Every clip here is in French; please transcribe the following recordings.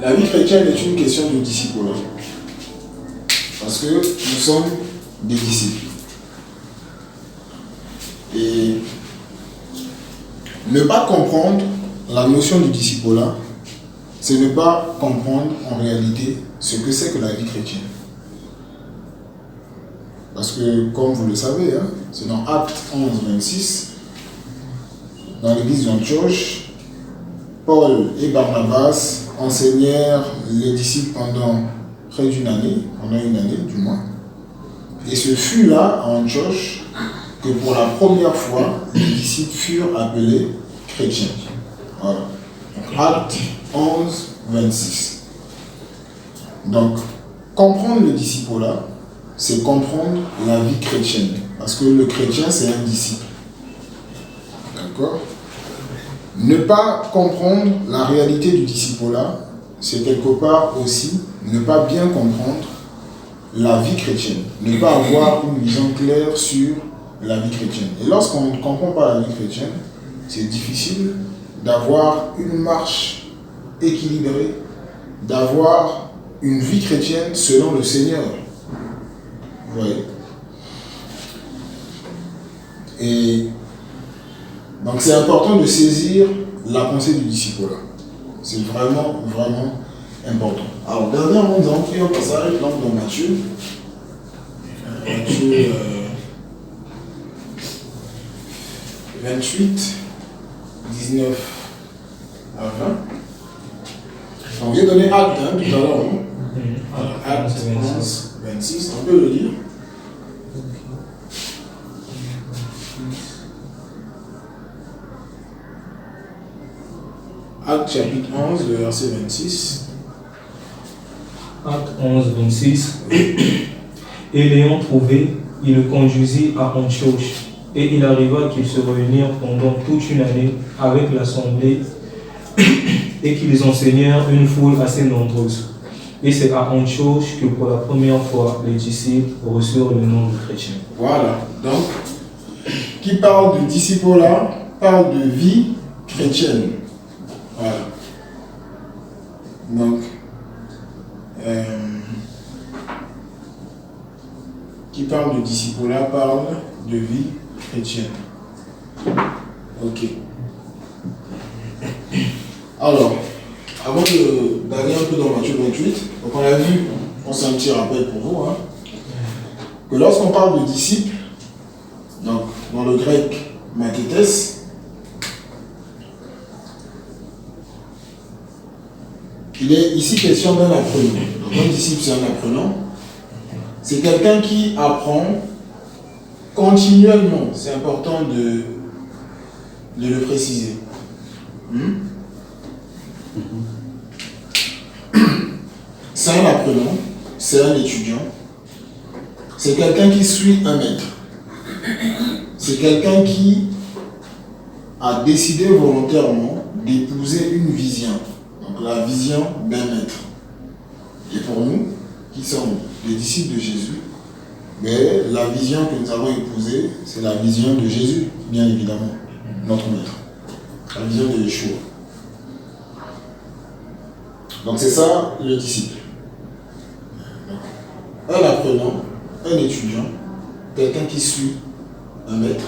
La vie chrétienne est une question de disciple. Parce que nous sommes des disciples. Et ne pas comprendre la notion du disciple-là, c'est ne pas comprendre en réalité ce que c'est que la vie chrétienne. Parce que, comme vous le savez, hein, c'est dans Actes 11, 26, dans l'église d'Antioche, Paul et Barnabas enseignèrent les disciples pendant près d'une année, pendant une année du moins. Et ce fut là, à Antioche, que pour la première fois, les disciples furent appelés chrétiens. Voilà. Actes 11, 26. Donc, comprendre le disciple-là, c'est comprendre la vie chrétienne. Parce que le chrétien, c'est un disciple. D'accord? Ne pas comprendre la réalité du disciple-là, c'est quelque part aussi ne pas bien comprendre la vie chrétienne. Ne pas avoir une vision claire sur la vie chrétienne. Et lorsqu'on ne comprend pas la vie chrétienne, c'est difficile d'avoir une marche équilibrée, d'avoir une vie chrétienne selon le Seigneur. Vous voyez? Et donc c'est important de saisir la pensée du disciple-là. C'est vraiment, vraiment important. Alors, dernièrement, nous avons pris un passage dans Matthieu. Matthieu 28, 19 à 20. Donc, j'ai donné acte tout à l'heure. Alors, acte 11, 26, on peut le lire. Acte chapitre 11, le verset 26. Acte 11, 26. Et l'ayant trouvé, il le conduisit à Antioche. Et il arriva qu'ils se réunirent pendant toute une année avec l'assemblée et qu'ils enseignèrent une foule assez nombreuse. Et c'est à Antioche que pour la première fois, les disciples reçurent le nom de chrétiens. Voilà. Donc, qui parle de disciples là, parle de vie chrétienne. Voilà. Donc, qui parle de disciples là, parle de vie chrétienne. Ok. Alors, avant d'aller un peu dans Matthieu 28, donc on a vu, on s'est un petit rappel pour vous, hein, que lorsqu'on parle de disciples, donc dans le grec mathetes, il est ici question d'un apprenant. Donc un disciple, c'est un apprenant. C'est quelqu'un qui apprend continuellement. C'est important de le préciser. C'est un apprenant, c'est un étudiant. C'est quelqu'un qui suit un maître. C'est quelqu'un qui a décidé volontairement d'épouser une vision. Donc la vision d'un maître. Et pour nous, qui sommes les disciples de Jésus, mais la vision que nous avons épousée, c'est la vision de Jésus, bien évidemment, notre maître. La vision de Yeshua. Donc c'est ça le disciple. Un apprenant, un étudiant, quelqu'un qui suit un maître,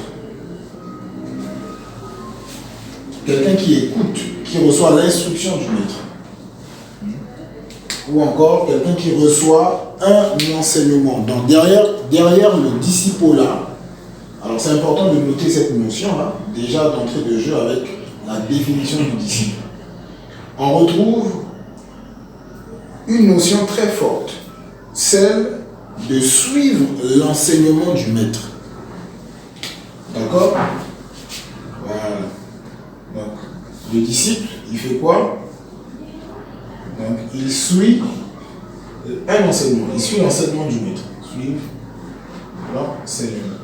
quelqu'un qui écoute, qui reçoit l'instruction du maître. Ou encore quelqu'un qui reçoit un enseignement. Donc derrière le disciple là, alors c'est important de noter cette notion là, déjà d'entrée de jeu avec la définition du disciple. On retrouve une notion très forte, celle de suivre l'enseignement du maître. D'accord? Voilà. Donc le disciple, il fait quoi? Donc, il suit un enseignement. Il suit l'enseignement du maître. Suivre l'enseignement.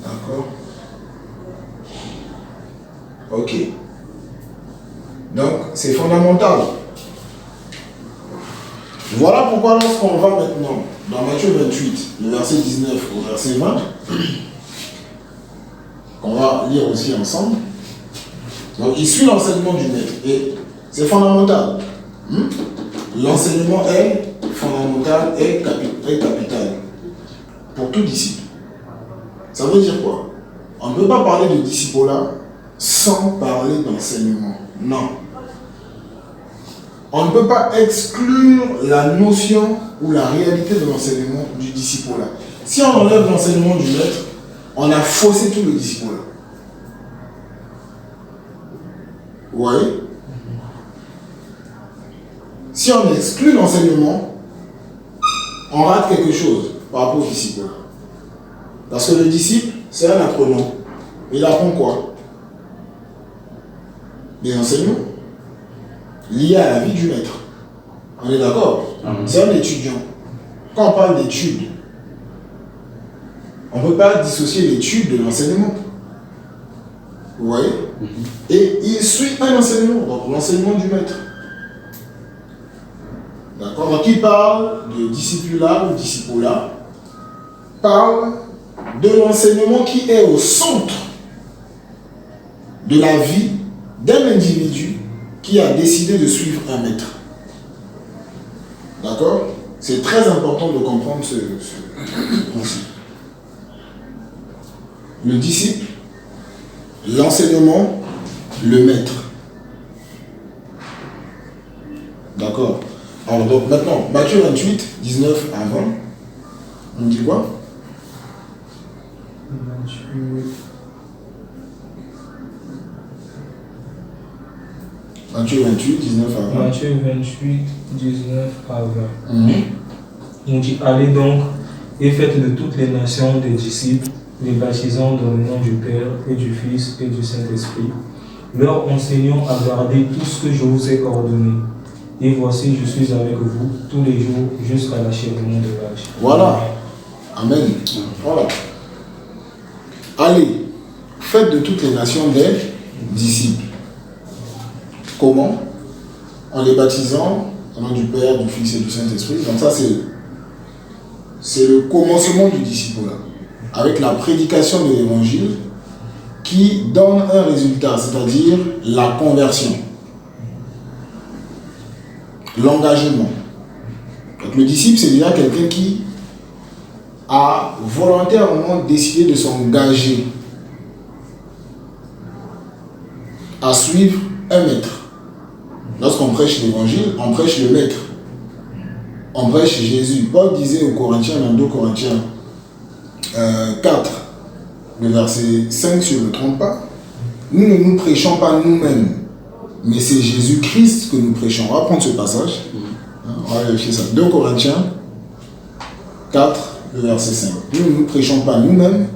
D'accord? Ok. Donc, c'est fondamental. Voilà pourquoi lorsqu'on va maintenant dans Matthieu 28, le verset 19 au verset 20, qu'on va lire aussi ensemble, Donc il suit l'enseignement du maître. Et c'est fondamental. L'enseignement est fondamental et capital pour tout disciple. Ça veut dire quoi? On ne peut pas parler de disciple-là sans parler d'enseignement. Non. On ne peut pas exclure la notion ou la réalité de l'enseignement du disciple-là. Si on enlève l'enseignement du maître, on a faussé tout le disciple-là. Vous voyez? Si on exclut l'enseignement, on rate quelque chose par rapport au disciple. Parce que le disciple, c'est un apprenant. Il apprend quoi? Des enseignements liés à la vie du maître. On est d'accord? C'est un étudiant. Quand on parle d'études, on ne peut pas dissocier l'étude de l'enseignement. Vous voyez? Et il suit un enseignement, donc l'enseignement du maître. D'accord? Donc il parle de discipulat ou discipola, parle de l'enseignement qui est au centre de la vie d'un individu qui a décidé de suivre un maître. D'accord? C'est très important de comprendre ce principe. Le disciple, l'enseignement, le maître. D'accord? Alors donc maintenant, Matthieu 28, 19 à 20, on dit quoi? Matthieu 28, 19 à 20. Matthieu 28, 19 à 20. On dit, allez donc et faites de toutes les nations des disciples, les baptisant dans le nom du Père et du Fils et du Saint-Esprit, leur enseignant à garder tout ce que je vous ai ordonné. Et voici, je suis avec vous tous les jours jusqu'à l'achèvement de l'âge. Voilà. Amen. Voilà. Allez, faites de toutes les nations des disciples. Comment? En les baptisant au nom du Père, du Fils et du Saint-Esprit. Donc ça, c'est le commencement du disciple, avec la prédication de l'évangile qui donne un résultat, c'est-à-dire la conversion, l'engagement. Donc le disciple, c'est déjà quelqu'un qui a volontairement décidé de s'engager à suivre un maître. Lorsqu'on prêche l'évangile, on prêche le maître. On prêche Jésus. Paul disait aux Corinthiens, dans 2 Corinthiens 4, le verset 5, si je ne me trompe pas, nous ne nous prêchons pas nous-mêmes, mais c'est Jésus-Christ que nous prêchons. On va prendre ce passage. On va vérifier ça. 2 Corinthiens 4, le verset 5. Nous ne nous prêchons pas nous-mêmes,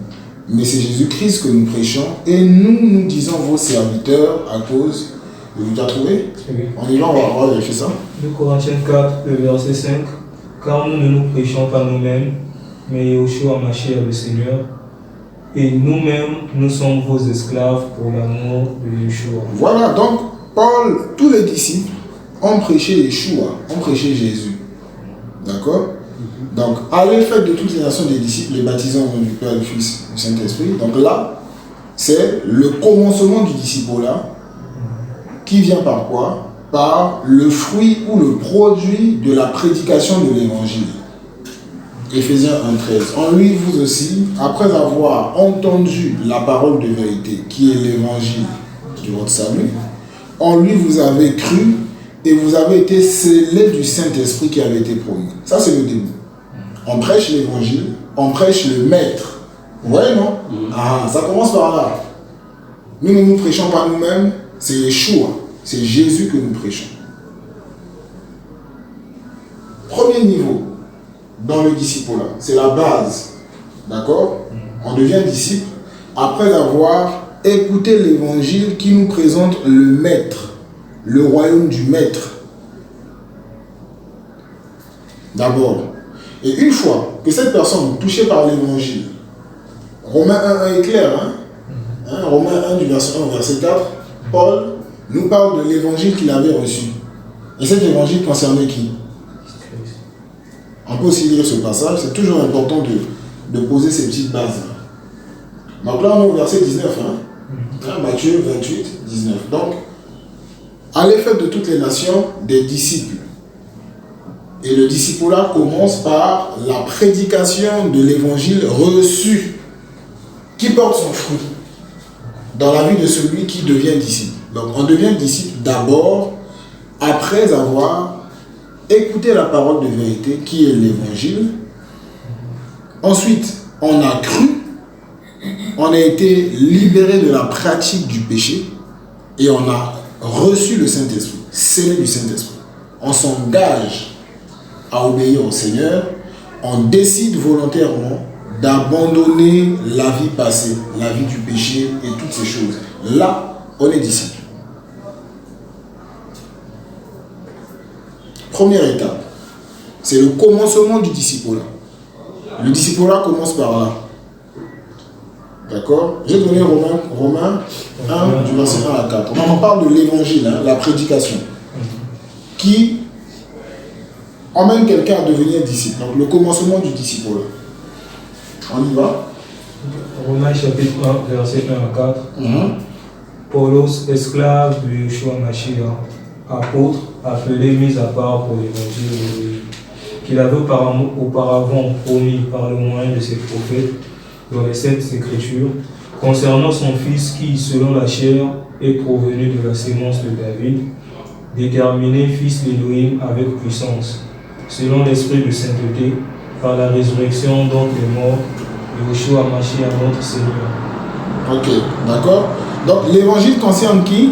mais c'est Jésus-Christ que nous prêchons, et nous disons vos serviteurs à cause. Vous l'avez trouvé? Oui. On y va, on va vérifier ça. 2 Corinthiens 4, le verset 5. Car nous ne nous prêchons pas nous-mêmes, mais Yeshua Mashiach le Seigneur, et nous-mêmes, nous sommes vos esclaves pour l'amour de Yeshua. Voilà, donc Paul, tous les disciples ont prêché Yeshua, ont prêché Jésus. D'accord? Donc, allez, faites de toutes les nations des disciples, les baptisant au nom du Père, du Fils et du Saint-Esprit. Donc là, c'est le commencement du disciple-là, qui vient par quoi? Par le fruit ou le produit de la prédication de l'évangile. Éphésiens 1,13. En lui, vous aussi, après avoir entendu la parole de vérité, qui est l'évangile de votre salut, en lui vous avez cru et vous avez été scellés du Saint-Esprit qui avait été promis. Ça, c'est le début. On prêche l'évangile, on prêche le maître. Vous voyez, non? Ça commence par là. Nous ne nous prêchons pas nous-mêmes, c'est Yeshua, c'est Jésus que nous prêchons. Premier niveau dans le disciple-là, c'est la base. D'accord? On devient disciple après avoir écouté l'évangile qui nous présente le maître, le royaume du maître. D'abord. Et une fois que cette personne touchée par l'évangile, Romains 1 est clair, Romains 1 du verset 1 au verset 4, Paul nous parle de l'évangile qu'il avait reçu. Et cet évangile concernait qui? On peut aussi lire ce passage, c'est toujours important de poser ces petites bases. Donc là, on est au verset 19, Matthieu 28, 19. Donc, allez faire de toutes les nations des disciples. Et le discipulat commence par la prédication de l'évangile reçu, qui porte son fruit dans la vie de celui qui devient disciple. Donc, on devient disciple d'abord après avoir écouté la parole de vérité, qui est l'évangile. Ensuite, on a cru, on a été libéré de la pratique du péché et on a reçu le Saint-Esprit, scellé du Saint-Esprit. On s'engage à obéir au Seigneur, on décide volontairement d'abandonner la vie passée, la vie du péché et toutes ces choses. Là, on est disciple. Première étape, c'est le commencement du discipulat. Le discipulat commence par là. D'accord? J'ai donné Romains 1, du verset 1 à 4. On parle de l'évangile, hein, la prédication, qui emmène quelqu'un à devenir disciple. Donc le commencement du discipulat. On y va? Romains chapitre 1, verset 1 à 4. Paulos, esclave de Yeshua Mashiach, apôtre, appelé, mis à part pour l'évangile qu'il avait auparavant promis par le moyen de ses prophètes dans les Saintes Écritures, concernant son fils qui, selon la chair, est provenu de la sémence de David, déterminé fils d'Élohim avec puissance, selon l'esprit de sainteté, par la résurrection d'entre les morts, de Yeshua Mashiach notre Seigneur. Ok, d'accord. Donc l'évangile concerne qui?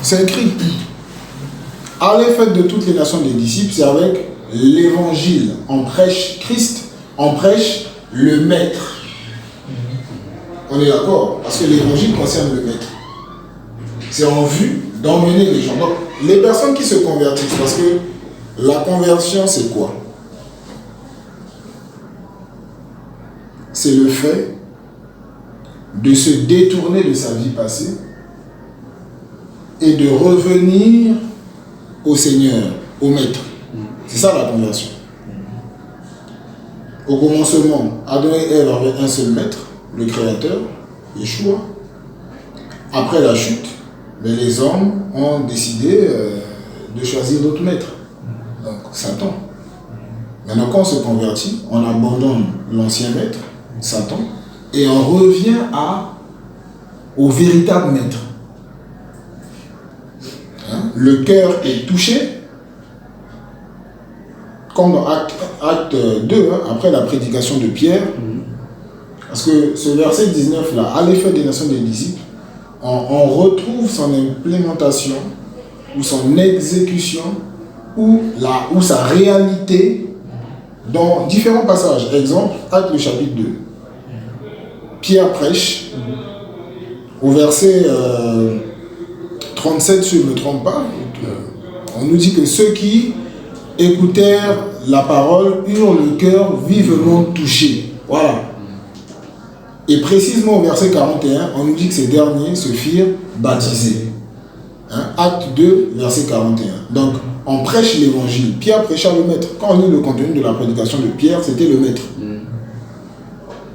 C'est écrit. Allez, faites de toutes les nations des disciples, c'est avec l'évangile. On prêche Christ, on prêche le maître. On est d'accord? Parce que l'évangile concerne le maître. C'est en vue d'emmener les gens. Donc, les personnes qui se convertissent, parce que la conversion, c'est quoi? C'est le fait de se détourner de sa vie passée et de revenir au Seigneur, au Maître. C'est ça la conversion. Au commencement, Adam et Ève avaient un seul Maître, le Créateur, Yeshua. Après la chute, les hommes ont décidé de choisir d'autres maîtres. Donc Satan. Maintenant, quand on se convertit, on abandonne l'ancien maître, Satan, et on revient au véritable maître. Hein? Le cœur est touché, comme dans acte 2, hein, après la prédication de Pierre, parce que ce verset 19 là, à l'effet des nations des disciples, on retrouve son implémentation ou son exécution ou sa réalité dans différents passages. Exemple, acte le chapitre 2. Pierre prêche au verset 37, si je ne me trompe pas, on nous dit que ceux qui écoutèrent la parole eurent le cœur vivement touché. Voilà. Et précisément au verset 41, on nous dit que ces derniers se firent baptiser. Hein? Acte 2, verset 41. Donc, on prêche l'évangile. Pierre prêcha le maître. Quand on lit le contenu de la prédication de Pierre, c'était le maître.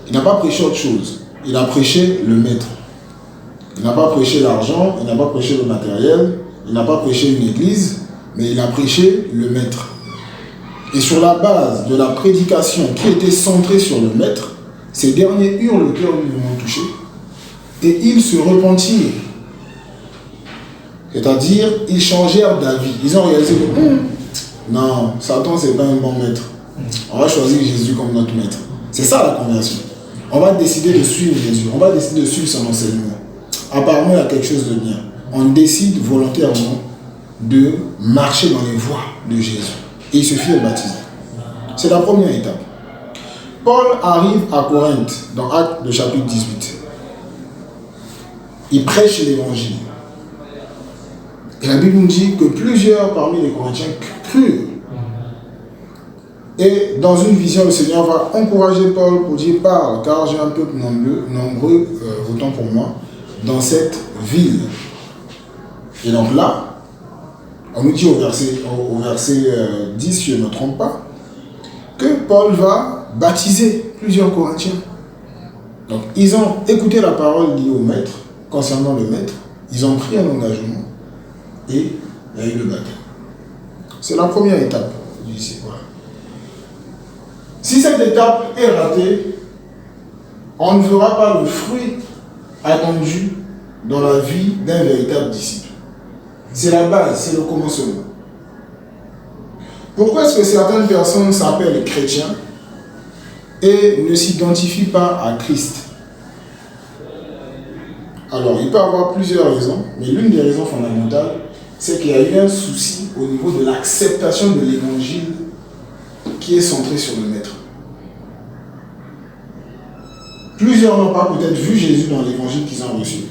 Il n'a pas prêché autre chose. Il a prêché le maître. Il n'a pas prêché l'argent, il n'a pas prêché le matériel, il n'a pas prêché une église, mais il a prêché le maître. Et sur la base de la prédication qui était centrée sur le maître, ces derniers eurent le cœur vivement touché et ils se repentirent. C'est-à-dire, ils changèrent d'avis. Ils ont réalisé que non, Satan, c'est pas un bon maître. On va choisir Jésus comme notre maître. C'est ça la conversion. On va décider de suivre Jésus. On va décider de suivre son enseignement. Apparemment, il y a quelque chose de bien. On décide volontairement de marcher dans les voies de Jésus. Et ils se firent baptiser. C'est la première étape. Paul arrive à Corinthe, dans Actes, le chapitre 18. Il prêche l'évangile. Et la Bible nous dit que plusieurs parmi les Corinthiens crurent. Et dans une vision, le Seigneur va encourager Paul pour dire: parle, car j'ai un peuple nombreux, autant pour moi, dans cette ville. Et donc là, on nous dit au verset 10, si je ne me trompe pas, que Paul va baptiser plusieurs Corinthiens. Donc ils ont écouté la parole liée au maître, concernant le maître, Ils ont pris un engagement et il y a eu le baptême. C'est la première étape du disciple. Voilà. Si cette étape est ratée, on ne verra pas le fruit attendu dans la vie d'un véritable disciple. C'est la base, c'est le commencement. Pourquoi est-ce que certaines personnes s'appellent chrétiens et ne s'identifient pas à Christ? Alors, il peut y avoir plusieurs raisons, mais l'une des raisons fondamentales, c'est qu'il y a eu un souci au niveau de l'acceptation de l'évangile qui est centré sur le Maître. Plusieurs n'ont pas peut-être vu Jésus dans l'évangile qu'ils ont reçu.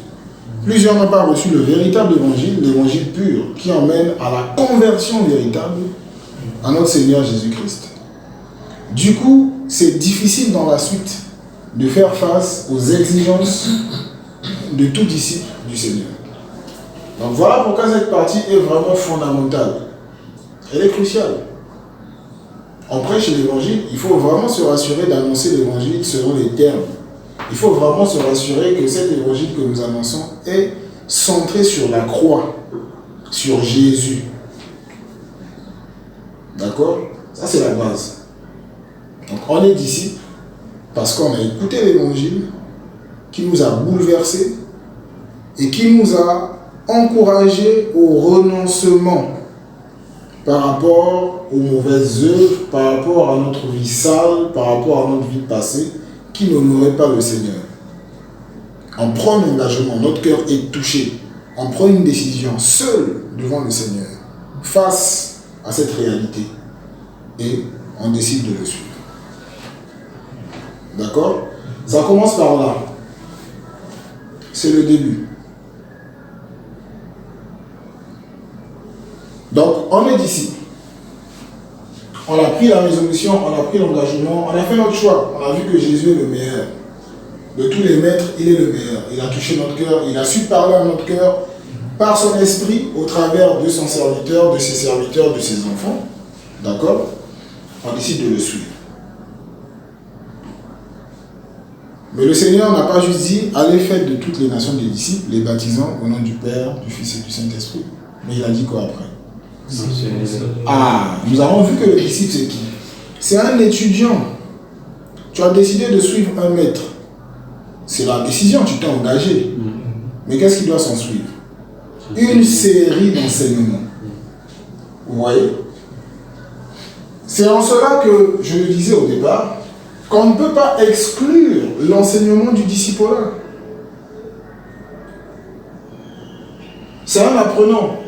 Plusieurs n'ont pas reçu le véritable évangile, l'évangile pur, qui emmène à la conversion véritable à notre Seigneur Jésus-Christ. Du coup, c'est difficile dans la suite de faire face aux exigences de tout disciple du Seigneur. Donc voilà pourquoi cette partie est vraiment fondamentale. Elle est cruciale. On prêche l'évangile, il faut vraiment se rassurer d'annoncer l'évangile selon les termes. Il faut vraiment se rassurer que cet évangile que nous annonçons est centré sur la croix, sur Jésus. D'accord? Ça, c'est la base. Donc, on est disciple parce qu'on a écouté l'évangile qui nous a bouleversés et qui nous a encouragés au renoncement par rapport aux mauvaises œuvres, par rapport à notre vie sale, par rapport à notre vie passée, qui n'honorait pas le Seigneur. On prend un engagement, notre cœur est touché. On prend une décision seul devant le Seigneur, face à cette réalité. Et on décide de le suivre. D'accord? Ça commence par là. C'est le début. Donc, on est disciple. On a pris la résolution, on a pris l'engagement, on a fait notre choix. On a vu que Jésus est le meilleur. De tous les maîtres, il est le meilleur. Il a touché notre cœur, il a su parler à notre cœur par son esprit au travers de son serviteur, de ses serviteurs, de ses enfants. D'accord? On décide de le suivre. Mais le Seigneur n'a pas juste dit « Allez, faites de toutes les nations des disciples, les baptisant au nom du Père, du Fils et du Saint-Esprit. » Mais il a dit quoi après? Ah, nous avons vu que le disciple, c'est qui? C'est un étudiant. Tu as décidé de suivre un maître. C'est la décision, tu t'es engagé. Mais qu'est-ce qui doit s'en suivre? Une série d'enseignements. Vous voyez? C'est en cela que je le disais au départ, qu'on ne peut pas exclure l'enseignement du discipolat. C'est un apprenant.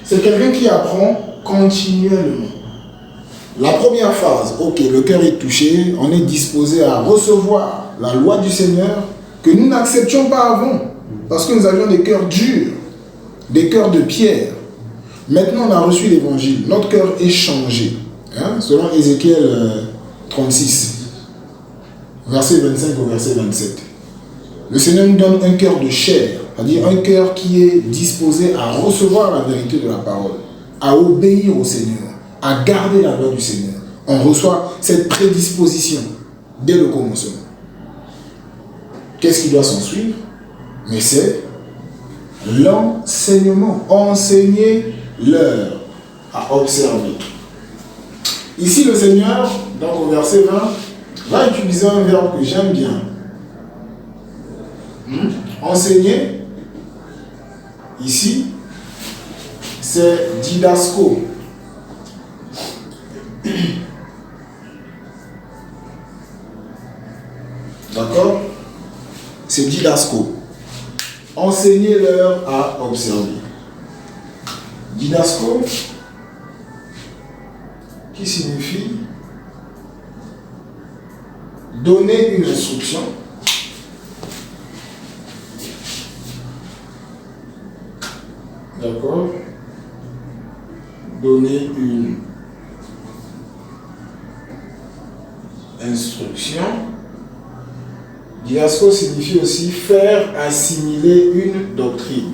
C'est quelqu'un qui apprend continuellement. La première phase, ok, le cœur est touché, on est disposé à recevoir la loi du Seigneur que nous n'acceptions pas avant, parce que nous avions des cœurs durs, des cœurs de pierre. Maintenant, on a reçu l'évangile, notre cœur est changé. Selon Ézéchiel 36, verset 25 au verset 27. Le Seigneur nous donne un cœur de chair, c'est-à-dire un cœur qui est disposé à recevoir la vérité de la parole, à obéir au Seigneur, à garder la loi du Seigneur. On reçoit cette prédisposition dès le commencement. Qu'est-ce qui doit s'en suivre? Mais c'est l'enseignement. Enseigner leur à observer. Ici, le Seigneur, donc au verset 20, va utiliser un verbe que j'aime bien. Enseigner, ici, c'est didasco. D'accord? C'est didasco. Enseigner-leur à observer. Didasco, qui signifie donner une instruction, d'accord, donner une instruction. Didasco signifie aussi faire assimiler une doctrine.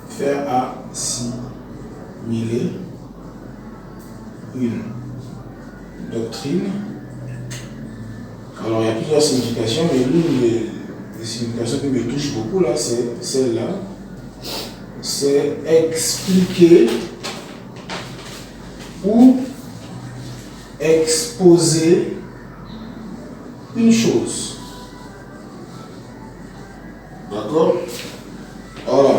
Faire assimiler une doctrine. Alors il y a plusieurs significations, mais l'une et c'est une question qui me touche beaucoup là, c'est celle-là. C'est expliquer ou exposer une chose. D'accord? Voilà.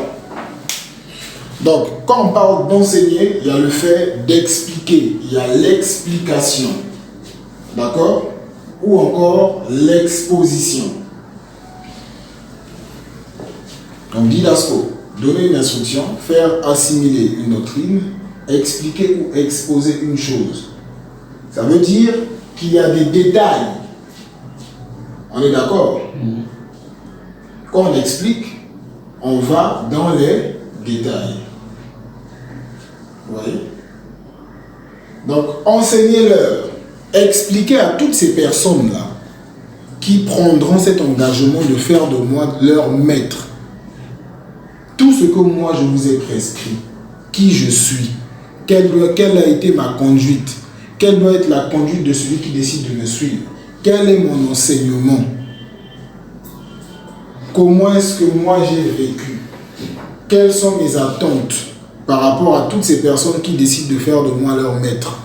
Donc, quand on parle d'enseigner, il y a le fait d'expliquer, il y a l'explication. D'accord? Ou encore l'exposition. Donc, didasco, donner une instruction, faire assimiler une doctrine, expliquer ou exposer une chose. Ça veut dire qu'il y a des détails. On est d'accord? Quand on explique, on va dans les détails. Vous voyez? Donc, enseignez-leur, expliquez à toutes ces personnes-là qui prendront cet engagement de faire de moi leur maître tout ce que moi je vous ai prescrit, qui je suis, quelle a été ma conduite, quelle doit être la conduite de celui qui décide de me suivre, quel est mon enseignement, comment est-ce que moi j'ai vécu, quelles sont mes attentes par rapport à toutes ces personnes qui décident de faire de moi leur maître.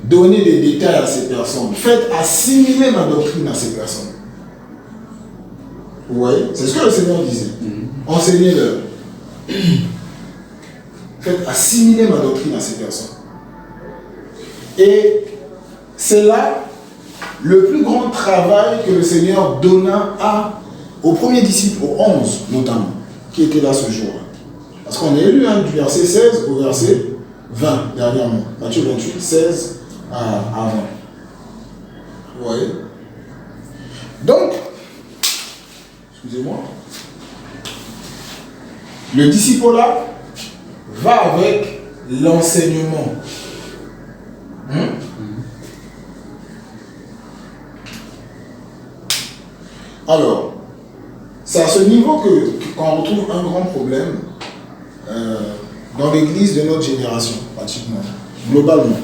Donnez des détails à ces personnes, faites assimiler ma doctrine à ces personnes. Vous voyez? C'est ce que le Seigneur disait. Enseignez-leur. Faites assimiler ma doctrine à ces personnes. Et c'est là le plus grand travail que le Seigneur donna aux premiers disciples, aux 11 notamment, qui étaient là ce jour-là. Parce qu'on est lu du verset 16 au verset 20 dernièrement. Matthieu 28, 16 à 20. Vous voyez? Donc, excusez-moi, le disciple-là va avec l'enseignement. Alors, c'est à ce niveau qu'on retrouve un grand problème dans l'église de notre génération, pratiquement, globalement.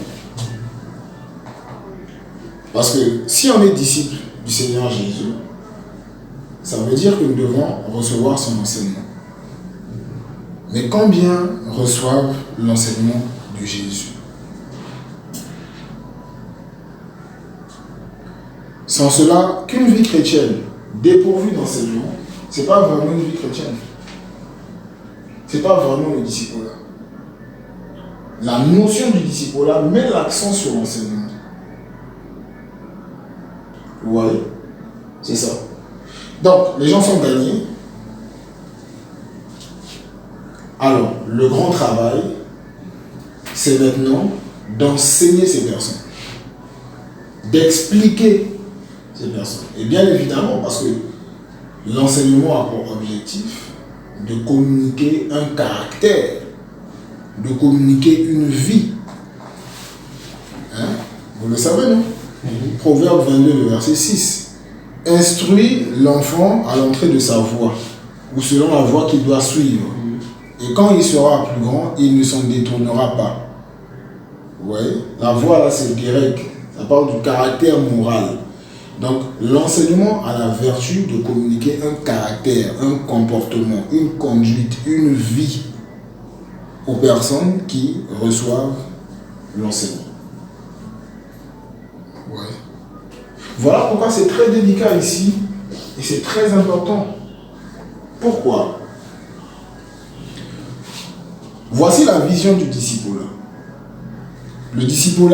Parce que si on est disciple du Seigneur Jésus, ça veut dire que nous devons recevoir son enseignement. Mais combien reçoivent l'enseignement de Jésus? Sans cela, qu'une vie chrétienne dépourvue d'enseignement, ce n'est pas vraiment une vie chrétienne. Ce n'est pas vraiment le disciple-là. La notion du disciple-là met l'accent sur l'enseignement. Vous voyez? C'est ça. Donc, les gens sont gagnés. Alors, le grand travail, c'est maintenant d'enseigner ces personnes, d'expliquer ces personnes. Et bien évidemment, parce que l'enseignement a pour objectif de communiquer un caractère, de communiquer une vie. Hein? Vous le savez, non? Proverbe 22, le verset 6. Instruis l'enfant à l'entrée de sa voie, ou selon la voie qu'il doit suivre. Et quand il sera plus grand, il ne s'en détournera pas. Vous voyez? La voie là, c'est grec. Ça parle du caractère moral. Donc, l'enseignement a la vertu de communiquer un caractère, un comportement, une conduite, une vie aux personnes qui reçoivent l'enseignement. Ouais. Voilà pourquoi c'est très délicat ici et c'est très important. Pourquoi? Voici la vision du disciple. Le disciple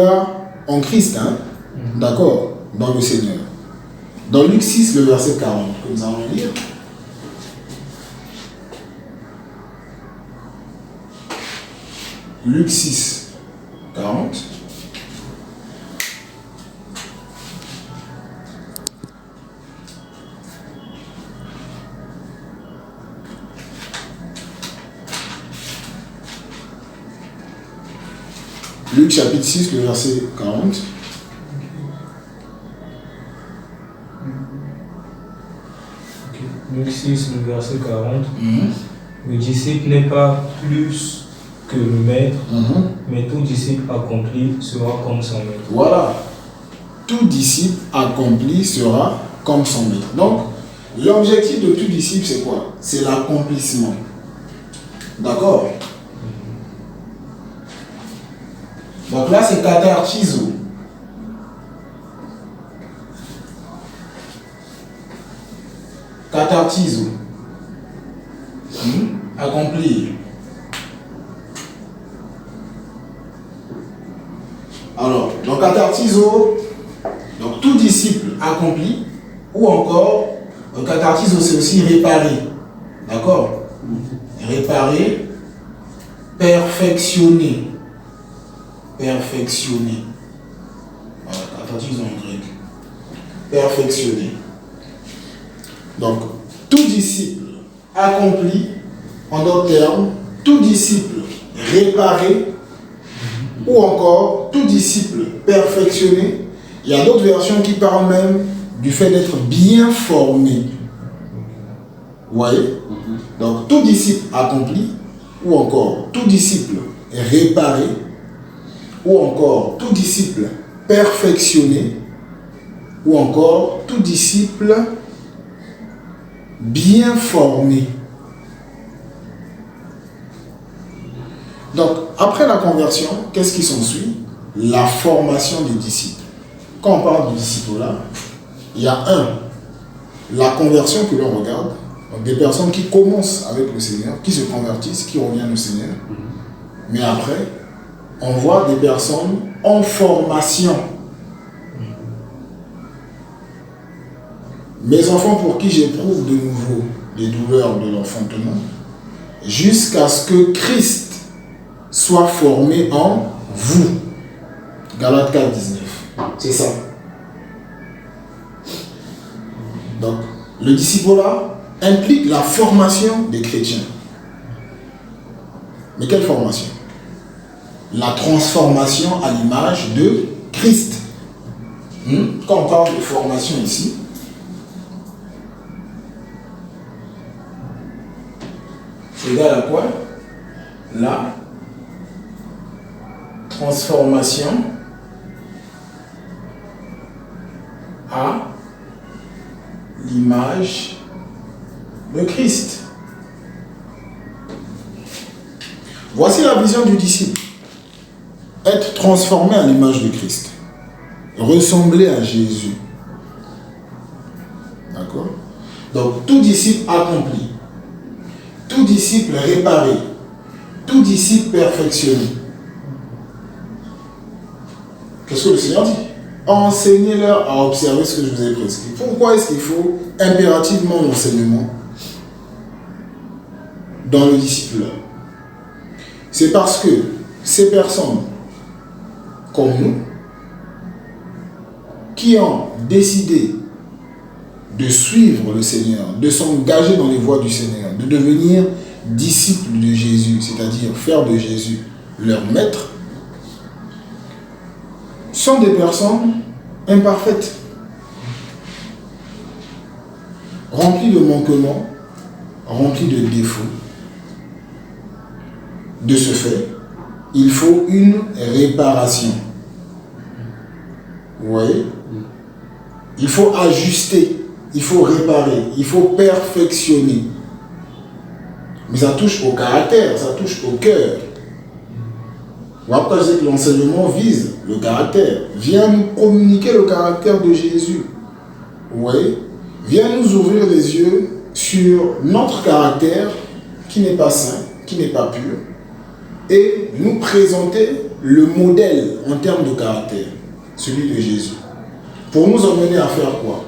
en Christ, hein? D'accord, dans le Seigneur. Dans Luc 6, le verset 40, que nous allons lire. Luc 6, 40. Luc chapitre 6, le verset 40. Luc 6, le verset 40. Le disciple n'est pas plus que le maître, mais tout disciple accompli sera comme son maître. Voilà. Tout disciple accompli sera comme son maître. Donc, L'objectif de tout disciple, c'est quoi? C'est l'accomplissement. D'accord? Donc là, c'est katartizo. Katartizo. Accomplir. Alors, donc katartizo, donc tout disciple accompli, ou encore, katartizo, c'est aussi réparer. D'accord? Réparer, perfectionner. Perfectionner. Voilà, katartizo en grec. Perfectionner. Donc, tout disciple accompli, en d'autres termes, tout disciple réparé, ou encore tout disciple perfectionné. Il y a d'autres versions qui parlent même du fait d'être bien formé. Vous voyez? Donc, tout disciple accompli, ou encore tout disciple réparé, ou encore tout disciple perfectionné, ou encore tout disciple bien formé. Donc, après la conversion, qu'est-ce qui s'ensuit? La formation des disciples. Quand on parle du disciple-là, il y a la conversion que l'on regarde, donc des personnes qui commencent avec le Seigneur, qui se convertissent, qui reviennent au Seigneur. Mais après, on voit des personnes en formation. Mes enfants pour qui j'éprouve de nouveau les douleurs de l'enfantement, jusqu'à ce que Christ soit formé en vous. Galates 4, 19. C'est ça. Donc, le disciple-là implique la formation des chrétiens. Mais quelle formation? La transformation à l'image de Christ. Quand on parle de formation ici, c'est égal à quoi? La transformation à l'image de Christ. Voici la vision du disciple. Être transformé à l'image de Christ. Ressembler à Jésus. D'accord? Donc, tout disciple accompli, tout disciple réparé, tout disciple perfectionné. Qu'est-ce que le Seigneur dit? Enseignez-leur à observer ce que je vous ai prescrit. Pourquoi est-ce qu'il faut impérativement l'enseignement dans le disciple? C'est parce que ces personnes, comme nous, qui ont décidé de suivre le Seigneur, de s'engager dans les voies du Seigneur, de devenir disciples de Jésus, c'est-à-dire faire de Jésus leur maître, sont des personnes imparfaites, remplies de manquements, remplies de défauts. De ce fait, il faut une réparation. Vous voyez? Il faut ajuster, il faut réparer, il faut perfectionner. Mais ça touche au caractère, ça touche au cœur. Voilà pourquoi je dis que l'enseignement vise le caractère. Vient nous communiquer le caractère de Jésus. Vous voyez? Vient nous ouvrir les yeux sur notre caractère qui n'est pas saint, qui n'est pas pur, et nous présenter le modèle en termes de caractère, celui de Jésus. Pour nous emmener à faire quoi?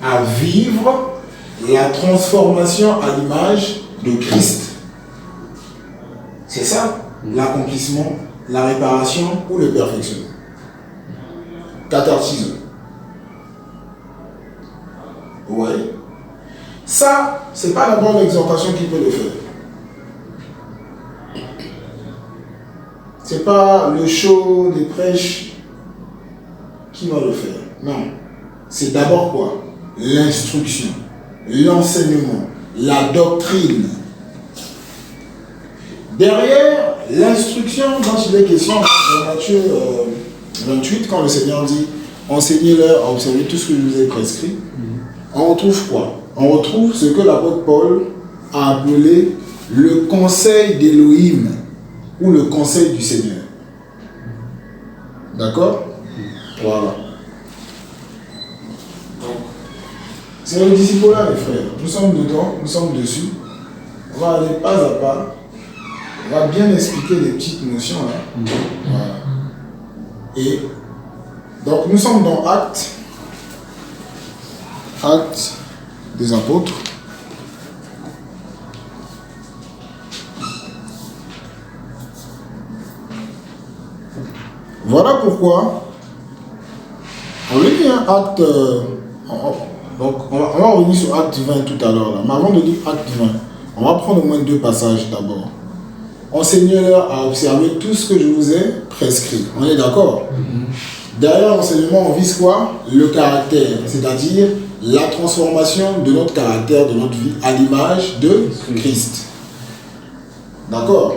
À vivre la transformation à l'image de Christ. C'est ça, l'accomplissement, la réparation ou le perfectionnement. Katartizo. Vous voyez? Ça, c'est pas d'abord l'exhortation qui peut le faire. C'est pas le show des prêches qui va le faire. Non. C'est d'abord quoi? L'instruction, l'enseignement, la doctrine. Derrière l'instruction dont il est question dans Matthieu 28, quand le Seigneur dit enseignez-leur à observer tout ce que je vous ai prescrit, on retrouve quoi? on retrouve ce que l'apôtre Paul a appelé le conseil d'Élohim ou le conseil du Seigneur. D'accord? Voilà. C'est le disciple-là, les frères. Nous sommes dedans, nous sommes dessus. On va aller pas à pas. On va bien expliquer les petites notions là. Voilà. Et donc nous sommes dans Actes des apôtres. Voilà pourquoi on le dit, hein, Acte. Donc on va revenir sur Acte 20 tout à l'heure là. Mais avant de dire Acte 20, on va prendre au moins 2 passages d'abord. Enseignez-leur à observer tout ce que je vous ai prescrit. On est d'accord? Derrière l'enseignement, on vise quoi? Le caractère, c'est-à-dire la transformation de notre caractère, de notre vie, à l'image de Christ. D'accord?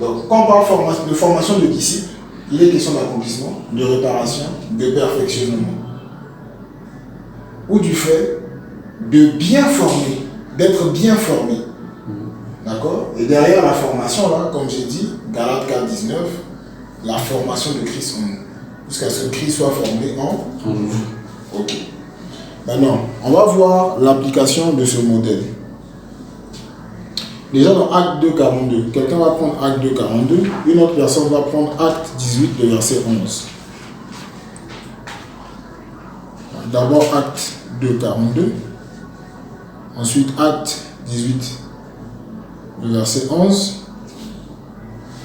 Donc, quand on parle de formation de disciples, il est question d'accomplissement, de réparation, de perfectionnement. Ou du fait de bien former, d'être bien formé. D'accord? Et derrière la formation, là, comme j'ai dit, Galates 4, 19, la formation de Christ en nous. Jusqu'à ce que Christ soit formé en nous. Ok. Maintenant, on va voir l'application de ce modèle. Déjà dans Acte 2, 42, quelqu'un va prendre Acte 2, 42, une autre personne va prendre Acte 18, le verset 11. D'abord Acte 2, 42, ensuite Acte 18, le verset 11,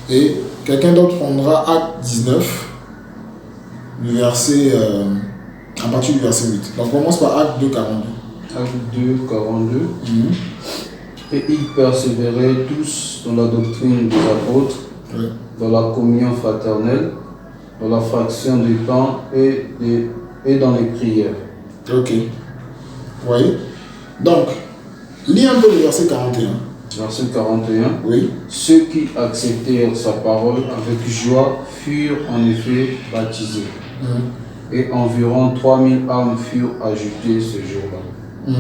et quelqu'un d'autre prendra Acte 19, le verset, à partir du verset 8. Donc on commence par Acte 2, 42. Acte 2, 42. Et ils persévéraient tous dans la doctrine des apôtres, dans la communion fraternelle, dans la fraction du pain et dans les prières. Ok. Vous voyez? Donc, lis un peu le verset 41. Verset 41. Oui. Ceux qui acceptèrent sa parole avec joie furent en effet baptisés. Et environ 3000 âmes furent ajoutées ce jour-là.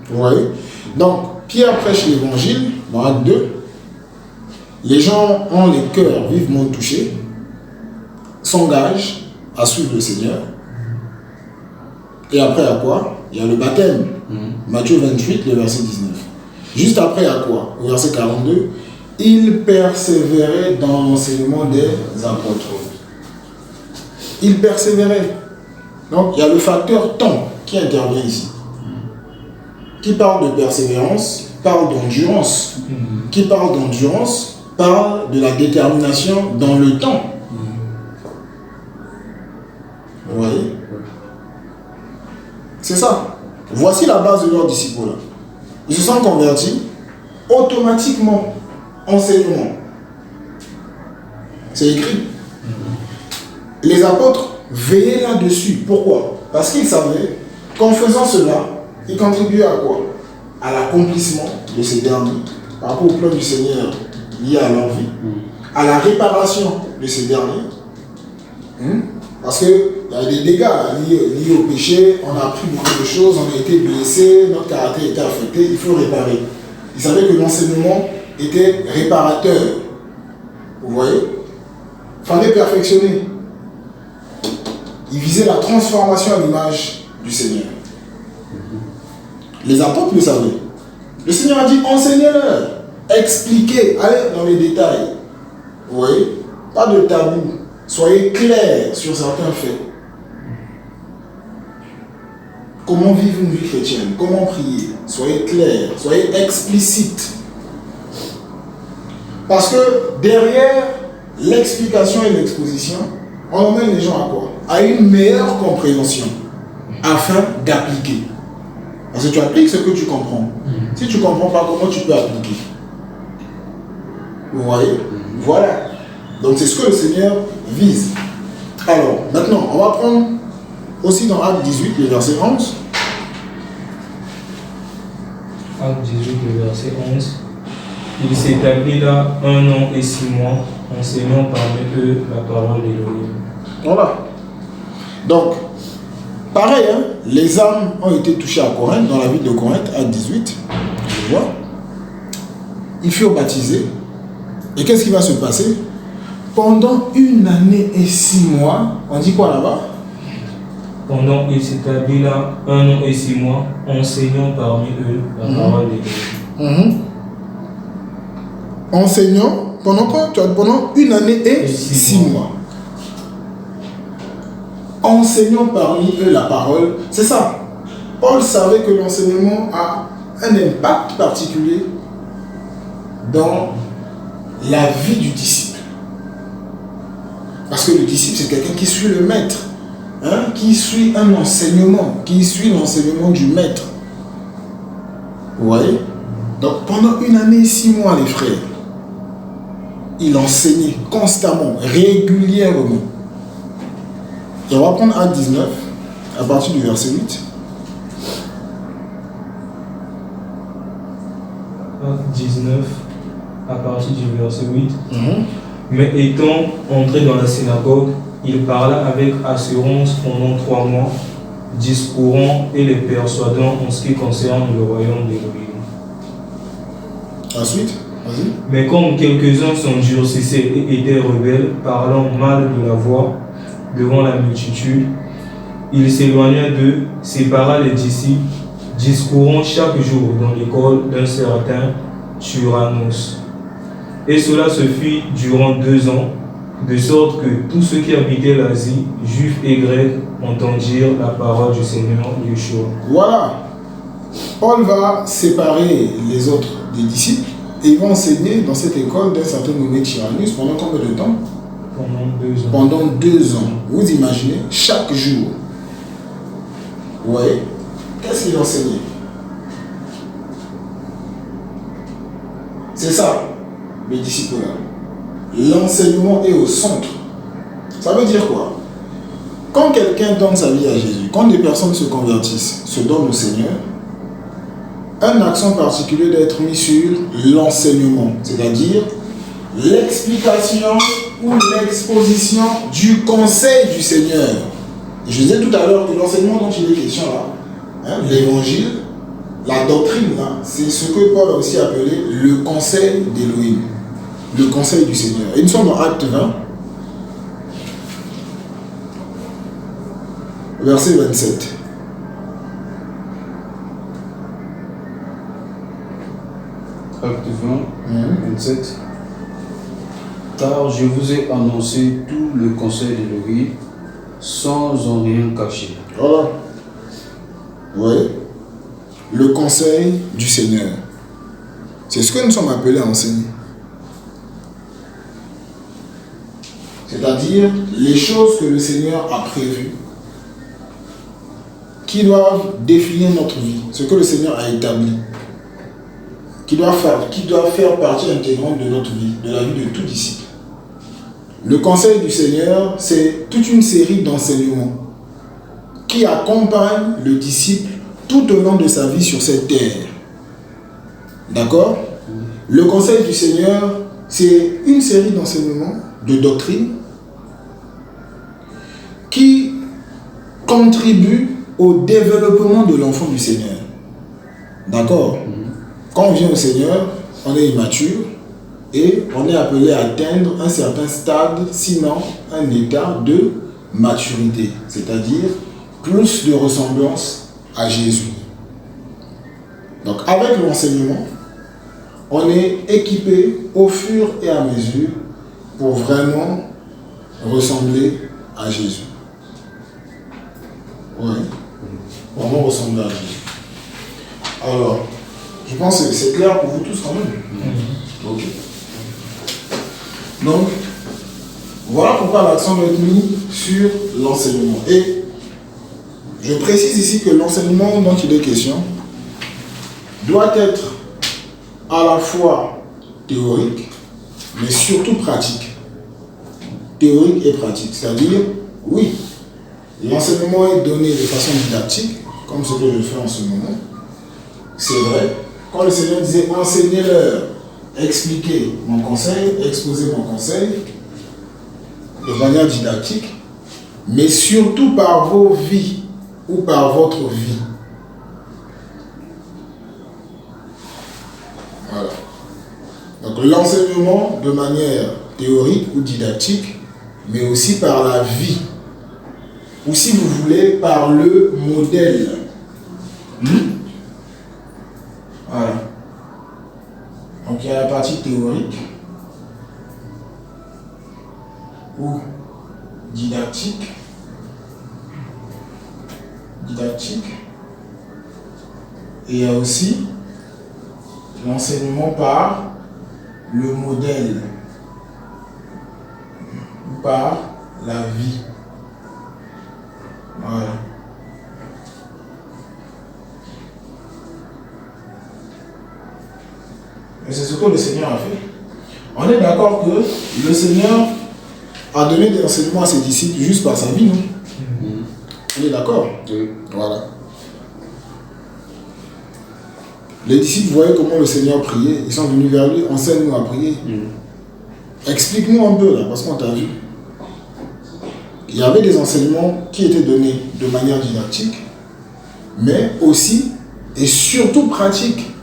Vous voyez? Donc, Pierre prêche l'évangile dans Acte 2. Les gens ont les cœurs vivement touchés, s'engagent à suivre le Seigneur. Et après, à quoi? Il y a le baptême. Matthieu 28, le verset 19. Juste après, à quoi? Au verset 42, ils persévéraient dans l'enseignement des apôtres. Ils persévéraient. Donc, il y a le facteur temps qui intervient ici. Qui parle de persévérance, parle d'endurance. Qui parle d'endurance, parle de la détermination dans le temps. Vous voyez? C'est ça. Voici la base de leurs disciples. Ils se sont convertis automatiquement. Enseignement. C'est écrit. Les apôtres veillaient là-dessus. Pourquoi? Parce qu'ils savaient qu'en faisant cela, ils contribuaient à quoi? À l'accomplissement de ces derniers, par rapport au plan du Seigneur lié à leur vie, à la réparation de ces derniers. Parce qu'il y a des dégâts liés au péché, on a appris beaucoup de choses, on a été blessé, notre caractère était affecté, il faut réparer. Ils savaient que l'enseignement était réparateur. Vous voyez? Il fallait perfectionner. Ils visaient la transformation à l'image du Seigneur. Les apôtres le savaient. Le Seigneur a dit, enseignez-leur, expliquez, allez dans les détails. Vous voyez? Pas de tabou. Soyez clairs sur certains faits. Comment vivre une vie chrétienne? Comment prier? Soyez clairs, soyez explicites. Parce que derrière l'explication et l'exposition, on emmène les gens à quoi? À une meilleure compréhension, afin d'appliquer. Parce que tu appliques ce que tu comprends. Si tu ne comprends pas, comment tu peux appliquer? Vous voyez? Voilà. Donc c'est ce que le Seigneur vise. Alors, maintenant, on va prendre aussi dans Acte 18, le verset 11. Acte 18, le verset 11. Il s'établit là 1 an et 6 mois, enseignant parmi eux la parole d'Élohim. Voilà. Donc, Pareil, hein, les âmes ont été touchées à Corinthe, dans la ville de Corinthe, à 18. Je vois. Ils furent baptisés. Et qu'est-ce qui va se passer? Pendant 1 année et 6 mois, on dit quoi là-bas? Pendant il s'établit là 1 an et 6 mois, enseignant parmi eux la parole de Dieu. Enseignant, pendant quoi? Pendant 1 année et 6 mois. Enseignant parmi eux la parole, c'est ça. Paul savait que l'enseignement a un impact particulier dans la vie du disciple. Parce que le disciple, c'est quelqu'un qui suit le maître, hein, qui suit un enseignement, qui suit l'enseignement du maître. Vous voyez? Donc pendant 1 année et 6 mois, les frères, il enseignait constamment, régulièrement. Et on va prendre Acte 19, à partir du verset 8. Acte 19, à partir du verset 8. Mais étant entré dans la synagogue, il parla avec assurance pendant 3 mois, discourant et les persuadant en ce qui concerne le royaume d'Élohim. Ensuite, vas-y. Mais comme quelques-uns s'endurcissaient et étaient rebelles, parlant mal de la voix devant la multitude, il s'éloigna d'eux, sépara les disciples, discourant chaque jour dans l'école d'un certain Tyrannos. Et cela se fit durant 2 ans, de sorte que tous ceux qui habitaient l'Asie, juifs et grecs, entendirent la parole du Seigneur Yeshua. Voilà. Paul va séparer les autres des disciples et il va enseigner dans cette école d'un certain nommé Tyrannus pendant combien de temps? Pendant 2 ans. Pendant 2 ans. Vous imaginez, chaque jour. Vous voyez? Qu'est-ce qu'il enseignait? C'est ça, les disciples là. L'enseignement est au centre. Ça veut dire quoi? Quand quelqu'un donne sa vie à Jésus, quand des personnes se convertissent, se donnent au Seigneur, un accent particulier doit être mis sur l'enseignement, c'est-à-dire l'explication ou l'exposition du conseil du Seigneur. Et je disais tout à l'heure que l'enseignement dont il est question là, hein, l'évangile, la doctrine là, c'est ce que Paul a aussi appelé le conseil d'Élohim, le conseil du Seigneur. Et nous sommes dans Acte 20, verset 27. Acte 20, 27. Car je vous ai annoncé tout le conseil d'Élohim sans en rien cacher. Voilà. Oui. Le conseil du Seigneur. C'est ce que nous sommes appelés à enseigner. C'est-à-dire les choses que le Seigneur a prévues, qui doivent définir notre vie, ce que le Seigneur a établi, qui doit faire partie intégrante de notre vie, de la vie de tout disciple. Le conseil du Seigneur, c'est toute une série d'enseignements qui accompagnent le disciple tout au long de sa vie sur cette terre. D'accord? Le conseil du Seigneur, c'est une série d'enseignements, de doctrines, qui contribuent au développement de l'enfant du Seigneur. D'accord? Quand on vient au Seigneur, on est immature et on est appelé à atteindre un certain stade, sinon un état de maturité, c'est-à-dire plus de ressemblance à Jésus. Donc avec l'enseignement, on est équipé au fur et à mesure pour vraiment ressembler à Jésus. Oui, vraiment ressembler à Jésus. Alors, je pense que c'est clair pour vous tous quand même. Ok. Donc, voilà pourquoi l'accent doit être mis sur l'enseignement. Et je précise ici que l'enseignement dont il est question doit être à la fois théorique, mais surtout pratique. Théorique et pratique. C'est-à-dire, oui, l'enseignement est donné de façon didactique, comme ce que je fais en ce moment. C'est vrai. Quand le Seigneur disait enseignez-leur, expliquez mon conseil, exposez mon conseil, de manière didactique, mais surtout par vos vies ou par votre vie. Voilà. Donc l'enseignement de manière théorique ou didactique, mais aussi par la vie. Ou si vous voulez, par le modèle. Voilà. Donc il y a la partie théorique ou didactique. Et il y a aussi l'enseignement par le modèle ou par la vie. Voilà. Et c'est ce que le Seigneur a fait. On est d'accord que le Seigneur a donné des enseignements à ses disciples juste par sa vie, non? On est d'accord? Oui. Voilà. Les disciples voyaient comment le Seigneur priait. Ils sont venus vers lui, enseigne-nous à prier. Explique-nous un peu là, parce qu'on t'a vu. Il y avait des enseignements qui étaient donnés de manière didactique, mais aussi et surtout pratique.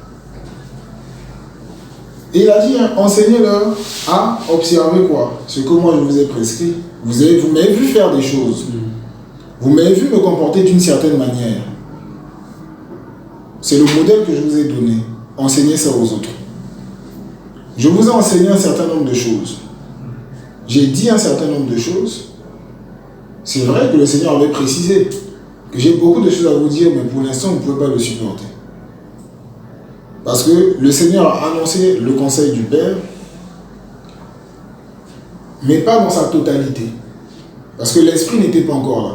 Et il a dit, hein, enseignez-leur à observer quoi? Ce que moi je vous ai prescrit. Vous m'avez vu faire des choses. Vous m'avez vu me comporter d'une certaine manière. C'est le modèle que je vous ai donné. Enseignez ça aux autres. Je vous ai enseigné un certain nombre de choses. J'ai dit un certain nombre de choses. C'est vrai que le Seigneur avait précisé que j'ai beaucoup de choses à vous dire, mais pour l'instant, vous ne pouvez pas le supporter. Parce que le Seigneur a annoncé le conseil du Père, mais pas dans sa totalité. Parce que l'Esprit n'était pas encore là.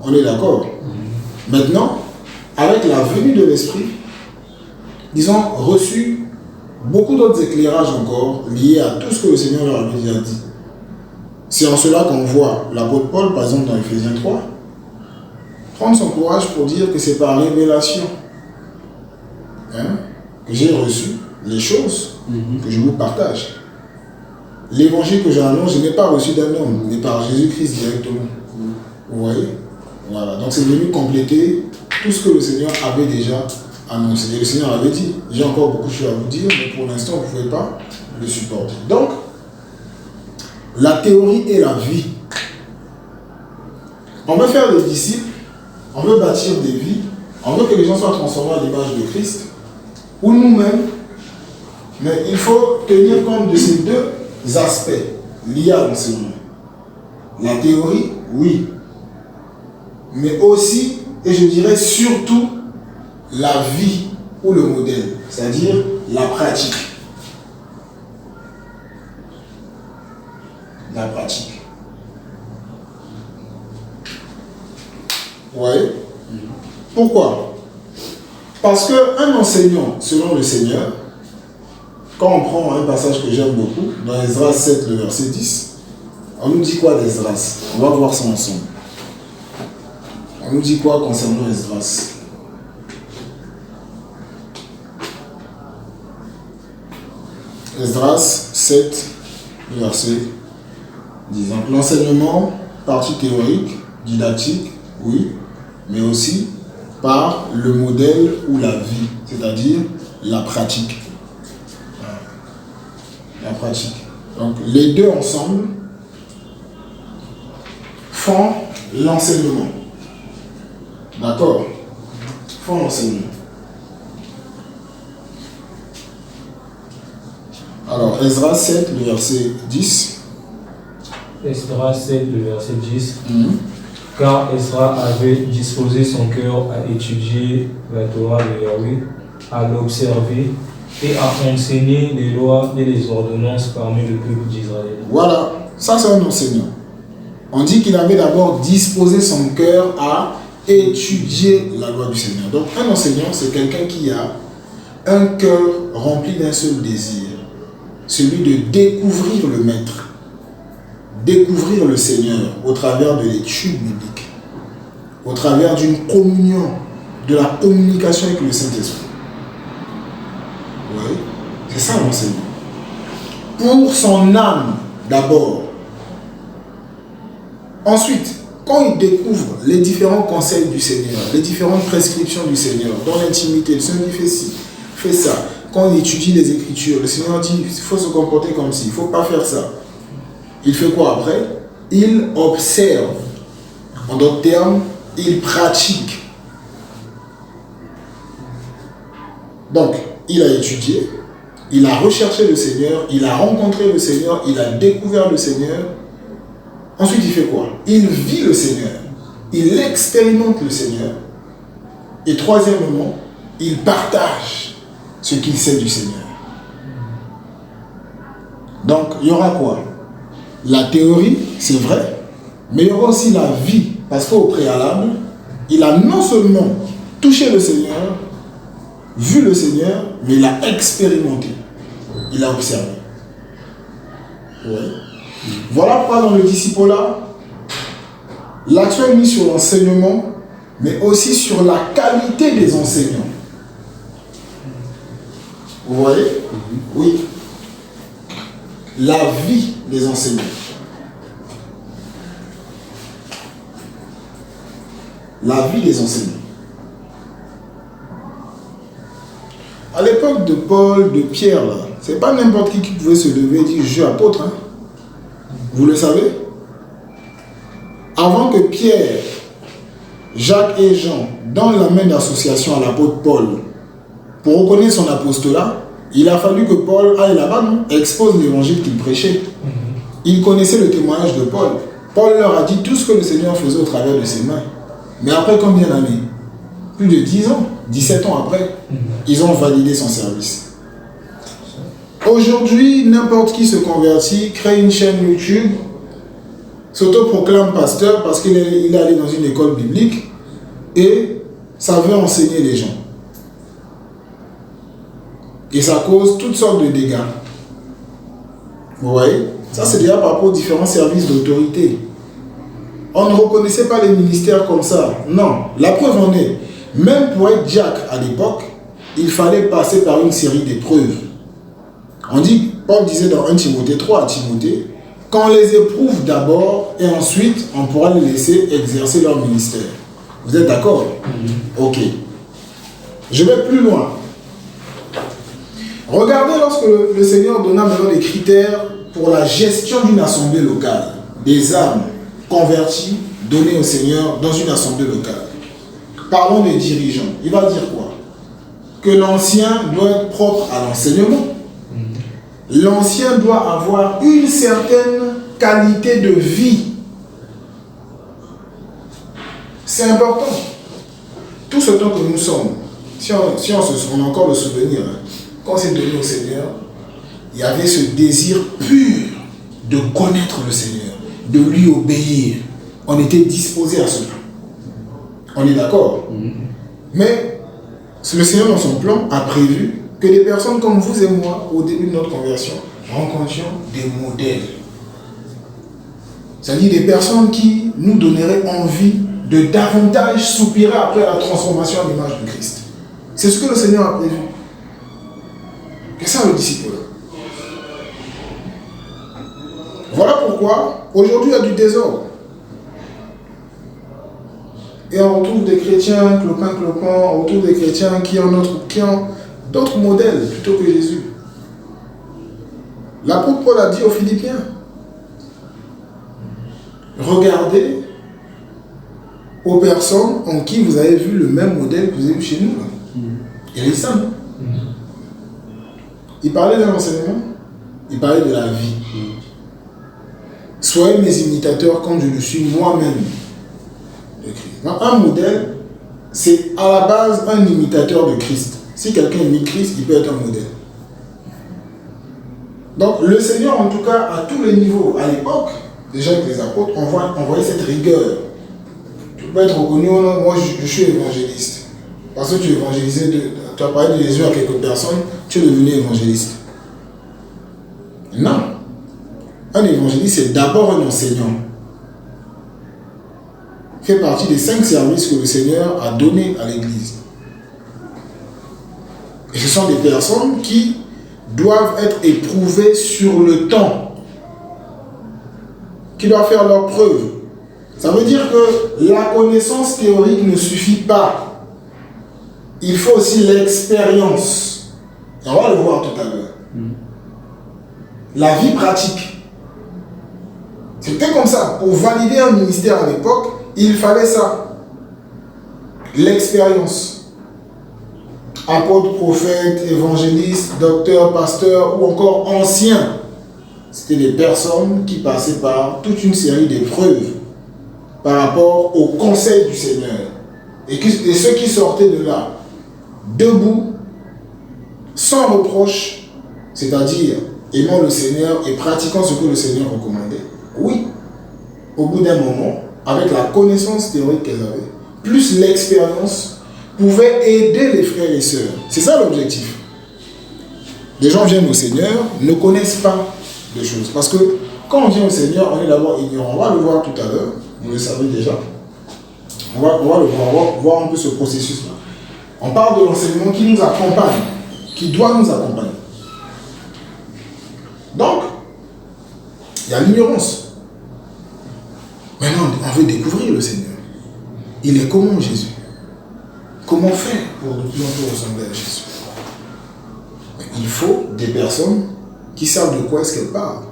On est d'accord? Maintenant, avec la venue de l'Esprit, ils ont reçu beaucoup d'autres éclairages encore liés à tout ce que le Seigneur leur avait déjà dit. C'est en cela qu'on voit l'apôtre Paul, par exemple dans Ephésiens 3, prendre son courage pour dire que c'est par révélation que j'ai reçu les choses que je vous partage. L'évangile que j'annonce, je n'ai pas reçu d'un homme, mais par Jésus-Christ directement. Vous voyez? Voilà. Donc c'est venu compléter tout ce que le Seigneur avait déjà annoncé. Et le Seigneur avait dit, j'ai encore beaucoup de choses à vous dire, mais pour l'instant, vous ne pouvez pas le supporter. Donc, la théorie et la vie. On veut faire des disciples, on veut bâtir des vies, on veut que les gens soient transformés à l'image de Christ, ou nous-mêmes, mais il faut tenir compte de ces deux aspects liés à l'enseignement. La théorie, oui, mais aussi, et je dirais surtout, la vie ou le modèle, c'est-à-dire la pratique. La pratique. Vous voyez? Pourquoi? Parce qu'un enseignant, selon le Seigneur, quand on prend un passage que j'aime beaucoup, dans Esdras 7, le verset 10, on nous dit quoi d'Esdras? On va voir ça ensemble. On nous dit quoi concernant Esdras? Esdras 7, verset 10. Donc l'enseignement, partie théorique, didactique, oui, mais aussi par le modèle ou la vie, c'est-à-dire la pratique. La pratique. Donc les deux ensemble font l'enseignement. D'accord? Font l'enseignement. Alors, Esdras 7, le verset 10. Esdras 7, le verset 10. Car Esdras avait disposé son cœur à étudier la Torah de Yahweh, à l'observer et à enseigner les lois et les ordonnances parmi le peuple d'Israël. Voilà, ça c'est un enseignant. On dit qu'il avait d'abord disposé son cœur à étudier la loi du Seigneur. Donc un enseignant, c'est quelqu'un qui a un cœur rempli d'un seul désir, celui de découvrir le Maître, découvrir le Seigneur au travers de l'étude biblique, au travers d'une communion, de la communication avec le Saint-Esprit. Oui, c'est ça l'enseignement. Pour son âme d'abord. Ensuite, quand il découvre les différents conseils du Seigneur, les différentes prescriptions du Seigneur, dans l'intimité, le Seigneur dit fais ci, fais ça. Quand il étudie les Écritures, le Seigneur dit il faut se comporter comme ci, il ne faut pas faire ça. Il fait quoi après? Il observe. En d'autres termes, il pratique. Donc, il a étudié, il a recherché le Seigneur, il a rencontré le Seigneur, il a découvert le Seigneur. Ensuite, il fait quoi? Il vit le Seigneur, il expérimente le Seigneur. Et troisièmement, il partage ce qu'il sait du Seigneur. Donc, il y aura quoi? La théorie, c'est vrai, mais il y aura aussi la vie, parce qu'au préalable, il a non seulement touché le Seigneur, vu le Seigneur, mais il a expérimenté, il a observé. Ouais. Voilà pourquoi dans le discipulat, l'accent est mis sur l'enseignement, mais aussi sur la qualité des enseignants. Vous voyez? Oui. La vie des enseignants. La vie des enseignants. À l'époque de Paul, de Pierre, là, c'est pas n'importe qui pouvait se lever et dire je suis apôtre. Hein. Vous le savez? Avant que Pierre, Jacques et Jean donnent la main d'association à l'apôtre Paul pour reconnaître son apostolat, il a fallu que Paul aille là-bas, expose l'évangile qu'il prêchait. Il connaissait le témoignage de Paul. Paul leur a dit tout ce que le Seigneur faisait au travers de ses mains. Mais après combien d'années? Plus de 10 ans, 17 ans après, ils ont validé son service. Aujourd'hui, n'importe qui se convertit, crée une chaîne YouTube, s'autoproclame pasteur parce qu'il est allé dans une école biblique et ça veut enseigner les gens. Et ça cause toutes sortes de dégâts. Vous voyez? Ça, c'est déjà par rapport aux différents services d'autorité. On ne reconnaissait pas les ministères comme ça. Non. La preuve en est. Même pour être diacre à l'époque, il fallait passer par une série d'épreuves. On dit, Paul disait dans 1 Timothée 3 à Timothée, qu'on les éprouve d'abord et ensuite on pourra les laisser exercer leur ministère. Vous êtes d'accord? Ok. Je vais plus loin. Regardez lorsque le Seigneur donna maintenant des critères pour la gestion d'une assemblée locale, des âmes converties données au Seigneur dans une assemblée locale. Parlons des dirigeants. Il va dire quoi? Que l'ancien doit être propre à l'enseignement. L'ancien doit avoir une certaine qualité de vie. C'est important. Tout ce temps que nous sommes, si on a encore le souvenir, hein, quand on s'est donné au Seigneur, il y avait ce désir pur de connaître le Seigneur, de lui obéir. On était disposé à cela. On est d'accord? Mais le Seigneur, dans son plan, a prévu que des personnes comme vous et moi, au début de notre conversion, rencontrions des modèles. C'est-à-dire des personnes qui nous donneraient envie de davantage soupirer après la transformation à l'image de Christ. C'est ce que le Seigneur a prévu. C'est ça le disciple. Voilà pourquoi aujourd'hui il y a du désordre. Et on retrouve des chrétiens clopins, on retrouve des chrétiens qui ont d'autres modèles plutôt que Jésus. L'apôtre Paul a dit aux Philippiens, regardez aux personnes en qui vous avez vu le même modèle que vous avez vu chez nous. Il est simple. Il parlait d'un enseignement, il parlait de la vie. Soyez mes imitateurs comme je le suis moi-même de Christ. Donc, un modèle, c'est à la base un imitateur de Christ. Si quelqu'un imite Christ, il peut être un modèle. Donc le Seigneur, en tout cas, à tous les niveaux, à l'époque, déjà avec les apôtres, on voyait cette rigueur. Tu peux être reconnu, moi je suis évangéliste. Parce que tu évangélisais, tu as parlé de Jésus à quelques personnes, tu es devenu évangéliste. Non. Un évangéliste, c'est d'abord un enseignant. Il fait partie des 5 services que le Seigneur a donnés à l'Église. Et ce sont des personnes qui doivent être éprouvées sur le temps, qui doivent faire leurs preuves. Ça veut dire que la connaissance théorique ne suffit pas. Il faut aussi l'expérience. Et on va le voir tout à l'heure. La vie pratique. C'était comme ça. Pour valider un ministère à l'époque, il fallait ça. L'expérience. Apôtre, prophète, évangéliste, docteur, pasteur ou encore ancien. C'était des personnes qui passaient par toute une série d'épreuves par rapport au conseil du Seigneur. Et ceux qui sortaient de là, debout, sans reproche, c'est-à-dire aimant le Seigneur et pratiquant ce que le Seigneur recommandait. Oui, au bout d'un moment, avec la connaissance théorique qu'elles avaient, plus l'expérience, pouvaient aider les frères et sœurs. C'est ça l'objectif. Les gens viennent au Seigneur, ne connaissent pas des choses. Parce que quand on vient au Seigneur, on est d'abord ignorant. On va le voir tout à l'heure, vous le savez déjà. On va le voir un peu ce processus-là. On parle de l'enseignement qui nous accompagne, qui doit nous accompagner. Donc, il y a l'ignorance. Maintenant, on veut découvrir le Seigneur. Il est comment Jésus? Comment faire pour de plus en plus ressembler à Jésus? Il faut des personnes qui savent de quoi est-ce qu'elles parlent,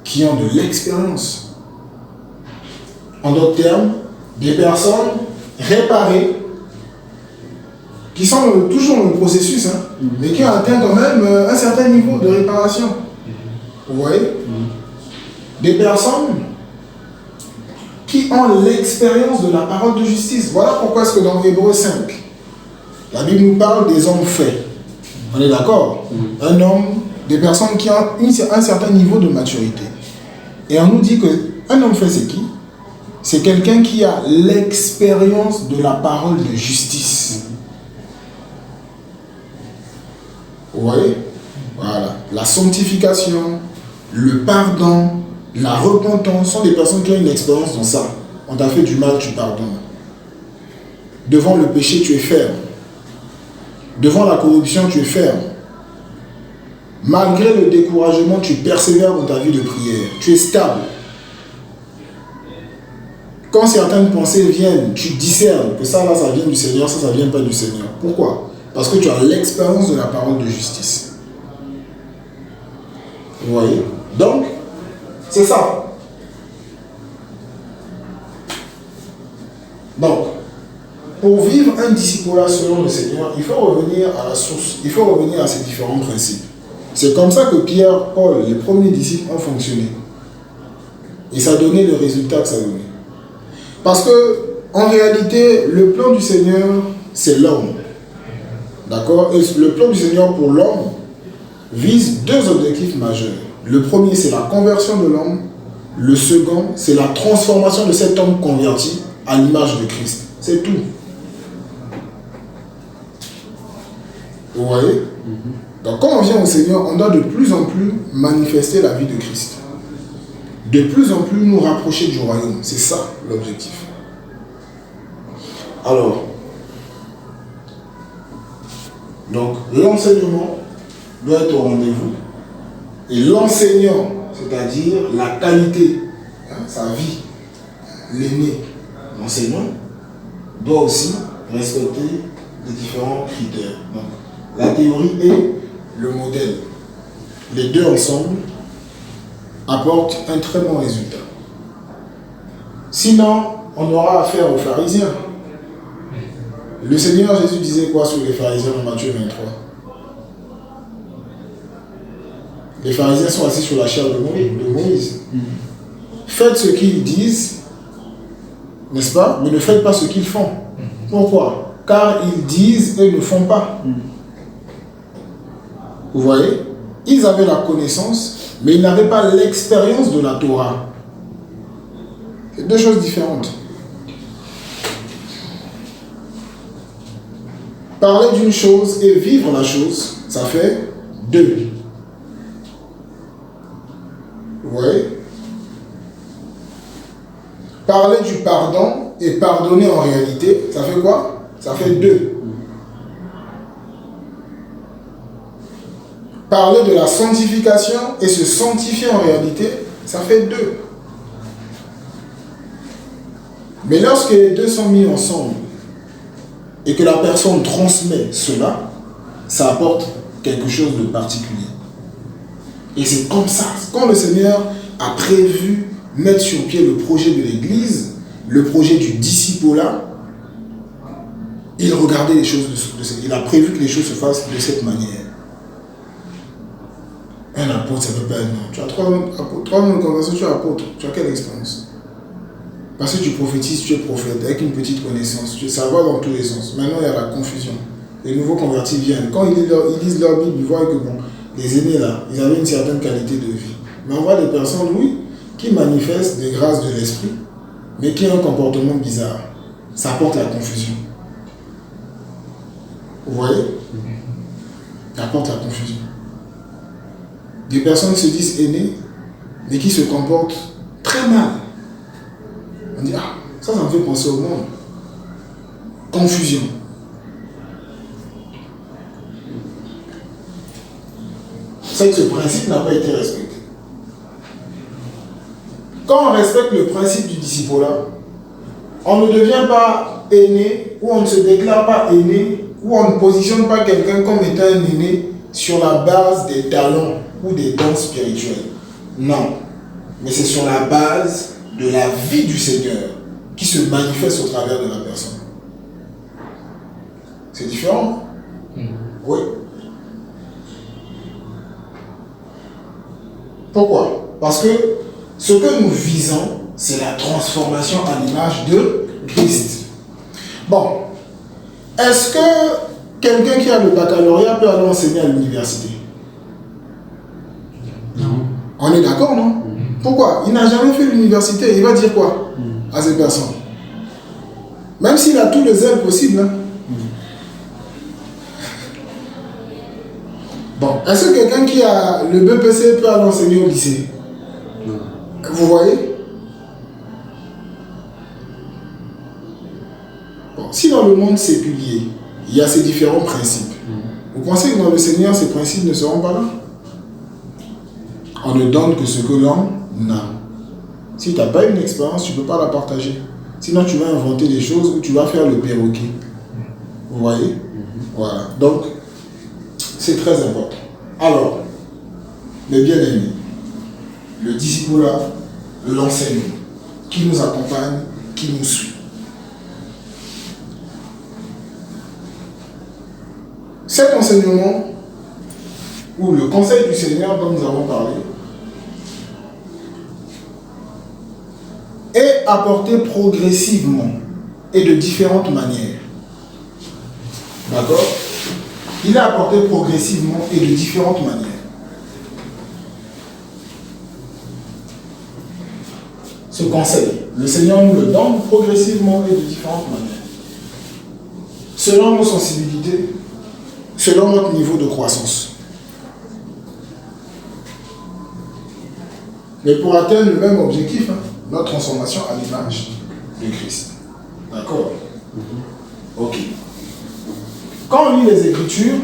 qui ont de l'expérience. En d'autres termes, des personnes réparées, qui sont toujours dans le processus, mais qui ont atteint quand même un certain niveau de réparation. Vous voyez? Des personnes qui ont l'expérience de la parole de justice. Voilà pourquoi est-ce que dans Hébreux 5, la Bible nous parle des hommes faits. On est d'accord? Un homme, des personnes qui ont un certain niveau de maturité. Et on nous dit qu'un homme fait c'est qui? C'est quelqu'un qui a l'expérience de la parole de justice. Vous voyez? Voilà. La sanctification, le pardon, la repentance sont des personnes qui ont une expérience dans ça. On t'a fait du mal, tu pardonnes. Devant le péché, tu es ferme. Devant la corruption, tu es ferme. Malgré le découragement, tu persévères dans ta vie de prière. Tu es stable. Quand certaines pensées viennent, tu discernes que ça, là, ça vient du Seigneur, ça vient pas du Seigneur. Pourquoi? Parce que tu as l'expérience de la parole de justice. Vous voyez? Donc, c'est ça. Donc, pour vivre un discipulat selon le Seigneur, il faut revenir à la source. Il faut revenir à ces différents principes. C'est comme ça que Pierre, Paul, les premiers disciples ont fonctionné. Et ça a donné le résultat que ça a donné. Parce que, en réalité, le plan du Seigneur, c'est l'homme. D'accord? Et le plan du Seigneur pour l'homme vise deux objectifs majeurs. Le premier, c'est la conversion de l'homme. Le second, c'est la transformation de cet homme converti à l'image de Christ. C'est tout. Vous voyez? Donc, quand on vient au Seigneur, on doit de plus en plus manifester la vie de Christ. De plus en plus nous rapprocher du royaume. C'est ça l'objectif. Alors, donc l'enseignement doit être au rendez-vous. Et l'enseignant, c'est-à-dire la qualité, sa vie, l'aîné, l'enseignant, doit aussi respecter les différents critères. Donc, la théorie et le modèle. Les deux ensemble apportent un très bon résultat. Sinon, on aura affaire aux pharisiens. Le Seigneur Jésus disait quoi sur les pharisiens dans Matthieu 23? Les pharisiens sont assis sur la chair de Moïse. Faites ce qu'ils disent, n'est-ce pas? Mais ne faites pas ce qu'ils font. Pourquoi? Car ils disent et ne font pas. Vous voyez? Ils avaient la connaissance, mais ils n'avaient pas l'expérience de la Torah. C'est deux choses différentes. Parler d'une chose et vivre la chose, ça fait deux. Vous voyez? Parler du pardon et pardonner en réalité, ça fait quoi? Ça fait deux. Parler de la sanctification et se sanctifier en réalité, ça fait deux. Mais lorsque les deux sont mis ensemble et que la personne transmet cela, ça apporte quelque chose de particulier. Et c'est comme ça. Quand le Seigneur a prévu mettre sur pied le projet de l'Église, le projet du discipolat, il regardait les choses il a prévu que les choses se fassent de cette manière. Un apôtre, ça ne peut pas être non. Tu as 3 ans de conversion, tu es apôtre. Tu as quelle expérience? Parce que tu prophétises, tu es prophète, avec une petite connaissance. Ça va dans tous les sens. Maintenant, il y a la confusion. Les nouveaux convertis viennent. Quand ils lisent leur Bible, ils voient que bon, les aînés là, ils avaient une certaine qualité de vie. Mais on voit des personnes, oui, qui manifestent des grâces de l'esprit, mais qui ont un comportement bizarre. Ça apporte la confusion. Vous voyez? Ça apporte la confusion. Des personnes se disent aînées, mais qui se comportent très mal. On dit, ah, ça me fait penser au monde. Confusion. C'est que ce principe n'a pas été respecté. Quand on respecte le principe du discipolat, on ne devient pas aîné, ou on ne se déclare pas aîné, ou on ne positionne pas quelqu'un comme étant un aîné sur la base des talents ou des dons spirituels. Non. Mais c'est sur la base de la vie du Seigneur qui se manifeste au travers de la personne. C'est différent? Oui. Pourquoi? Parce que ce que nous visons, c'est la transformation à l'image de Christ. Bon. Est-ce que quelqu'un qui a le baccalauréat peut aller enseigner à l'université? Non. On est d'accord, non? Pourquoi? Il n'a jamais fait l'université. Il va dire quoi à ces personnes? Même s'il a tous les ailes possibles. Hein? Bon, est-ce que quelqu'un qui a le BPC peut aller enseigner au lycée? Non. Vous voyez? Bon, si dans le monde séculier, il y a ces différents principes, vous pensez que dans le Seigneur, ces principes ne seront pas là? On ne donne que ce que l'on a. Si tu n'as pas une expérience, tu ne peux pas la partager. Sinon, tu vas inventer des choses où tu vas faire le perroquet. Vous voyez? Voilà. Donc, c'est très important. Alors, les bien-aimés, le discipolat, l'enseignement, qui nous accompagne, qui nous suit. Cet enseignement, ou le conseil du Seigneur dont nous avons parlé, est apporté progressivement et de différentes manières. D'accord? Il est apporté progressivement et de différentes manières. Ce conseil, le Seigneur nous le donne progressivement et de différentes manières. Selon nos sensibilités, selon notre niveau de croissance. Mais pour atteindre le même objectif, notre transformation à l'image de Christ. D'accord? Ok. Quand on lit les Écritures,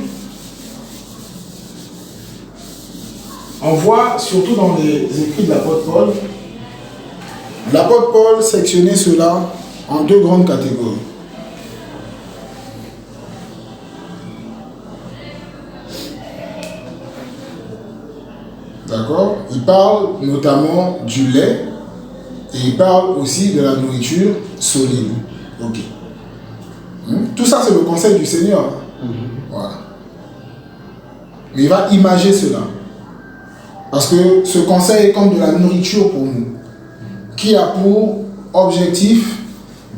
on voit, surtout dans les écrits de l'apôtre Paul sectionnait cela en 2 grandes catégories. D'accord? Il parle notamment du lait et il parle aussi de la nourriture solide. Ok. Tout ça, c'est le conseil du Seigneur. Voilà. Mais il va imager cela. Parce que ce conseil est comme de la nourriture pour nous, qui a pour objectif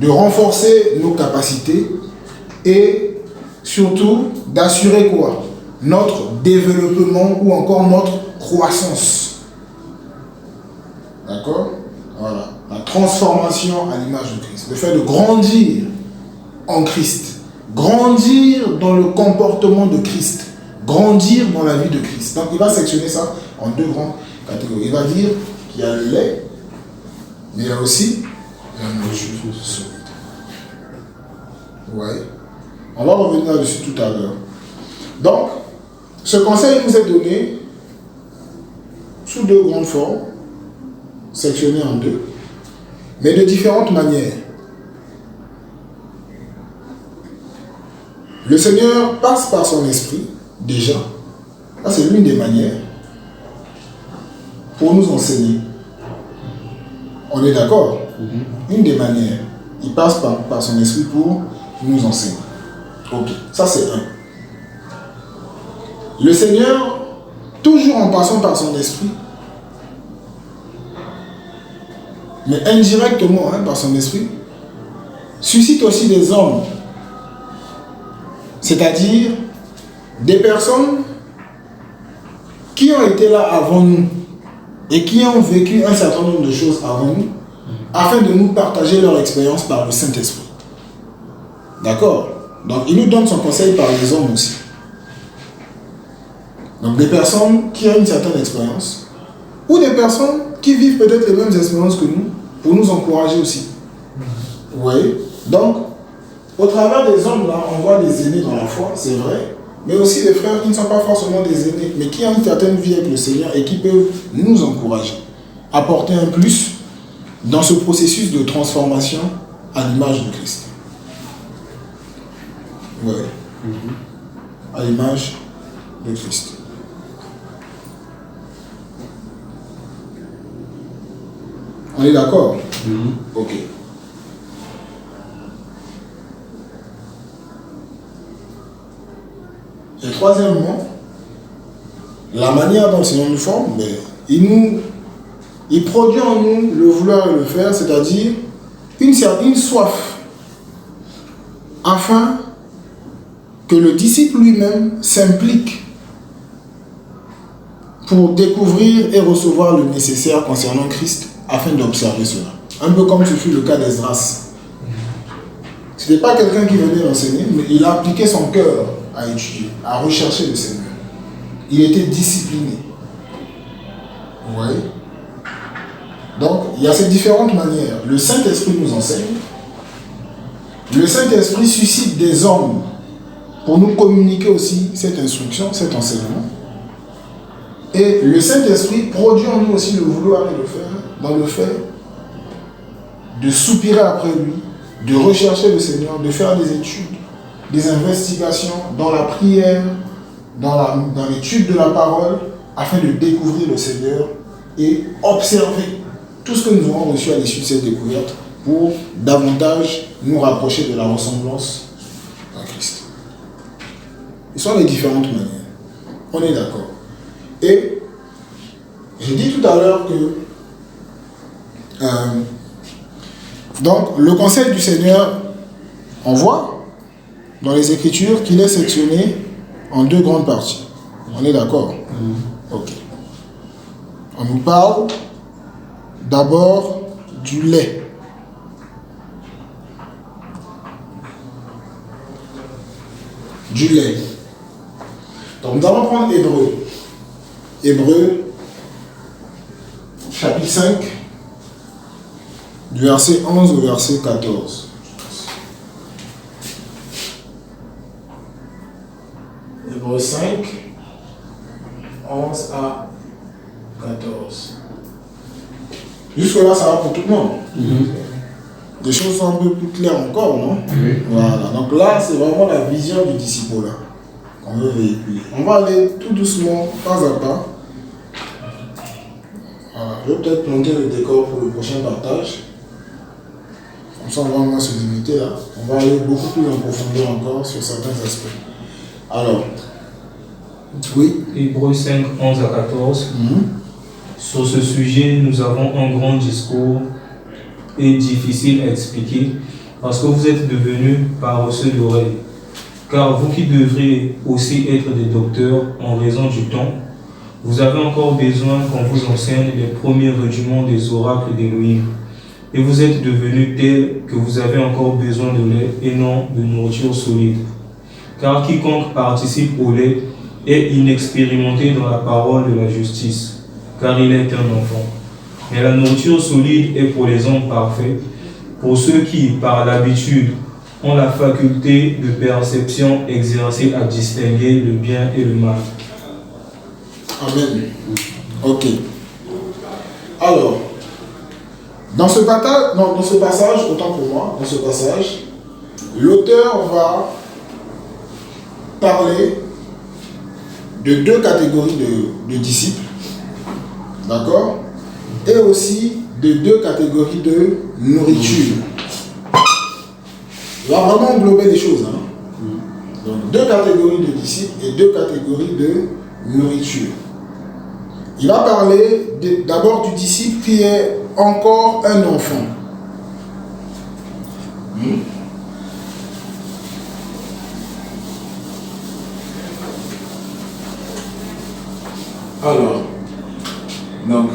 de renforcer nos capacités et surtout d'assurer quoi? Notre développement ou encore notre croissance. D'accord? Voilà. La transformation à l'image de Christ. Le fait de grandir en Christ. Grandir dans le comportement de Christ. Grandir dans la vie de Christ. Donc il va sectionner ça en 2 grandes catégories. Il va dire qu'il y a le lait, mais il y a aussi la nourriture solide. Vous voyez? On va revenir là-dessus tout à l'heure. Donc, ce conseil nous est donné sous 2 grandes formes, sectionnées en 2, mais de différentes manières. Le Seigneur passe par son esprit, déjà. Ça, c'est l'une des manières pour nous enseigner. On est d'accord? Une des manières. Il passe par son esprit pour nous enseigner. Ok, ça c'est un. Le Seigneur, toujours en passant par son esprit, mais indirectement par son esprit, suscite aussi des hommes. C'est-à-dire des personnes qui ont été là avant nous et qui ont vécu un certain nombre de choses avant nous, afin de nous partager leur expérience par le Saint-Esprit. D'accord? Donc il nous donne son conseil par les hommes aussi. Donc des personnes qui ont une certaine expérience, ou des personnes qui vivent peut-être les mêmes expériences que nous, pour nous encourager aussi. Vous voyez? Donc, au travers des hommes là, on voit des aînés dans la foi, c'est vrai, mais aussi des frères qui ne sont pas forcément des aînés, mais qui ont une certaine vie avec le Seigneur et qui peuvent nous encourager, apporter un plus dans ce processus de transformation à l'image de Christ. Oui. À l'image de Christ. On est d'accord? Ok. Et troisièmement, la manière dont le Seigneur nous forme, il produit en nous le vouloir et le faire, c'est-à-dire une soif, afin que le disciple lui-même s'implique pour découvrir et recevoir le nécessaire concernant Christ, afin d'observer cela. Un peu comme ce fut le cas d'Esdras. Ce n'était pas quelqu'un qui venait l'enseigner, mais il a appliqué son cœur à étudier, à rechercher le Seigneur. Il était discipliné. Vous voyez? Donc, il y a ces différentes manières. Le Saint-Esprit nous enseigne. Le Saint-Esprit suscite des hommes pour nous communiquer aussi cette instruction, cet enseignement. Et le Saint-Esprit produit en nous aussi le vouloir et le faire, dans le fait de soupirer après lui, de rechercher le Seigneur, de faire des études, des investigations dans la prière, dans l'étude de la parole, afin de découvrir le Seigneur et observer tout ce que nous avons reçu à l'issue de cette découverte pour davantage nous rapprocher de la ressemblance à Christ. Ce sont les différentes manières. On est d'accord. Et j'ai dit tout à l'heure que donc le conseil du Seigneur, on voit dans les Écritures qu'il est sectionné en deux grandes parties. On est d'accord? Ok. On nous parle d'abord du lait. Du lait. Donc nous allons prendre Hébreu. Hébreu, chapitre 5, du verset 11 au verset 14. Hébreu 5, 11 à 14. Jusque-là, ça va pour tout le monde. Les choses sont un peu plus claires encore, non? Voilà. Donc là, c'est vraiment la vision du disciple là qu'on veut véhiculer. On va aller tout doucement, pas à pas. Voilà. Je vais peut-être planter le décor pour le prochain partage. Comme ça, on va moins se limiter là. On va aller beaucoup plus en profondeur encore sur certains aspects. Alors, oui. Hébreux 5, 11 à 14. Sur ce sujet, nous avons un grand discours et difficile à expliquer parce que vous êtes devenus paresseux d'oreilles. Car vous qui devriez aussi être des docteurs en raison du temps, vous avez encore besoin qu'on vous enseigne les premiers rudiments des oracles d'Élohim. Et vous êtes devenus tels que vous avez encore besoin de lait et non de nourriture solide. Car quiconque participe au lait est inexpérimenté dans la parole de la justice, car il est un enfant. Mais la nourriture solide est pour les hommes parfaits, pour ceux qui, par l'habitude, ont la faculté de perception exercée à distinguer le bien et le mal. Amen. Ok. Alors, dans ce passage, autant pour moi, dans ce passage, l'auteur va parler de deux catégories de disciples, d'accord, et aussi de deux catégories de nourriture. Il va vraiment englober les choses. Hein. Donc, deux catégories de disciples et deux catégories de nourriture. Il va parler d'abord du disciple qui est encore un enfant. Alors, donc,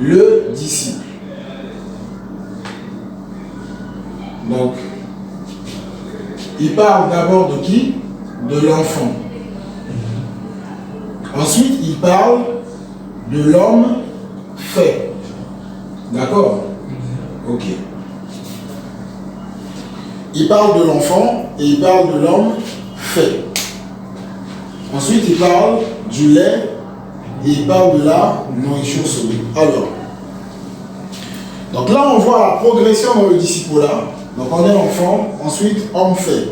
le disciple. Donc, il parle d'abord de qui? De l'enfant. Ensuite, il parle de l'homme fait. D'accord? Ok. Il parle de l'enfant et il parle de l'homme fait. Ensuite, il parle du lait et il parle de la nourriture solide. Alors, donc là, on voit la progression dans le disciple-là. Donc, on est enfant, ensuite, homme fait.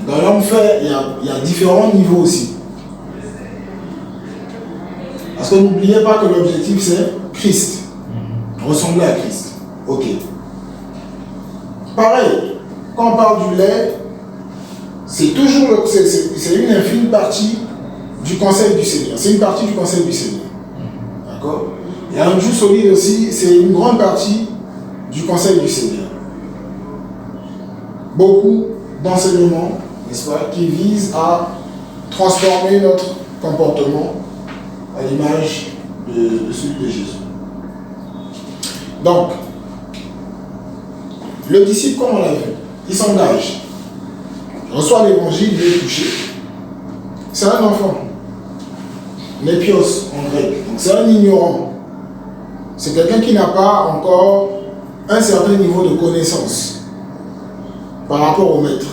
Dans l'homme fait, il y a différents niveaux aussi. Parce que n'oubliez pas que l'objectif, c'est Christ. Ressembler à Christ. Ok. Pareil, quand on parle du lait, c'est toujours c'est une infime partie du conseil du Seigneur. C'est une partie du conseil du Seigneur. D'accord? Et un jour solide aussi, c'est une grande partie du conseil du Seigneur. Beaucoup d'enseignements, n'est-ce pas, qui visent à transformer notre comportement à l'image de celui de Jésus. Donc, le disciple, comme on l'a vu, il s'engage, il reçoit l'évangile, il est touché. C'est un enfant, népios en grec, donc c'est un ignorant. C'est quelqu'un qui n'a pas encore un certain niveau de connaissance par rapport au maître,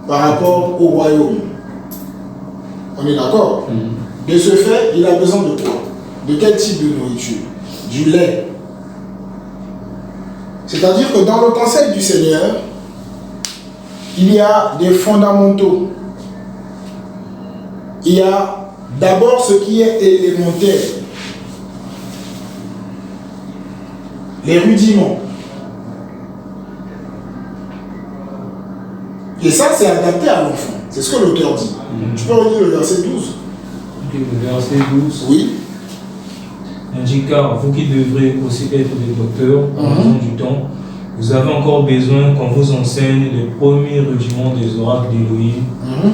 par rapport au royaume. On est d'accord? De ce fait, il a besoin de quoi? De quel type de nourriture? Du lait. C'est-à-dire que dans le conseil du Seigneur, il y a des fondamentaux. Il y a d'abord ce qui est élémentaire. Les rudiments. Et ça, c'est adapté à l'enfant. C'est ce que l'auteur dit. Tu peux relire le verset 12. Le verset 12. Oui. On dit, car vous qui devrez aussi être des docteurs en raison du temps, vous avez encore besoin qu'on vous enseigne les premiers rudiments des oracles d'Élohim,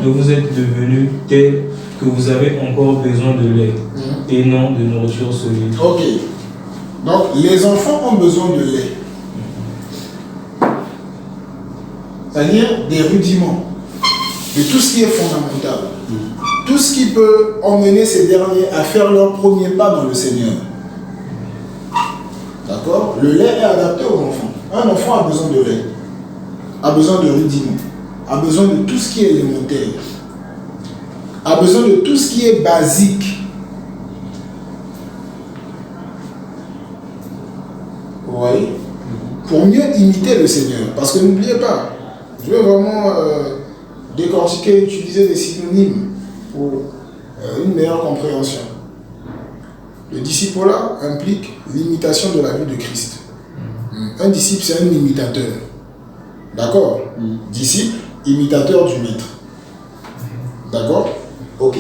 et vous êtes devenus tels que vous avez encore besoin de lait et non de nourriture solide. Ok. Donc, les enfants ont besoin de lait. C'est-à-dire des rudiments, de tout ce qui est fondamental. Tout ce qui peut emmener ces derniers à faire leur premier pas dans le Seigneur. D'accord? Le lait est adapté aux enfants. Un enfant a besoin de lait, a besoin de rudiments, a besoin de tout ce qui est élémentaire, a besoin de tout ce qui est basique. Vous voyez? Pour mieux imiter le Seigneur. Parce que n'oubliez pas, je veux vraiment décortiquer, utiliser des synonymes pour une meilleure compréhension. Le disciple-là implique l'imitation de la vie de Christ. Un disciple, c'est un imitateur. D'accord? Disciple, imitateur du maître. D'accord? Ok.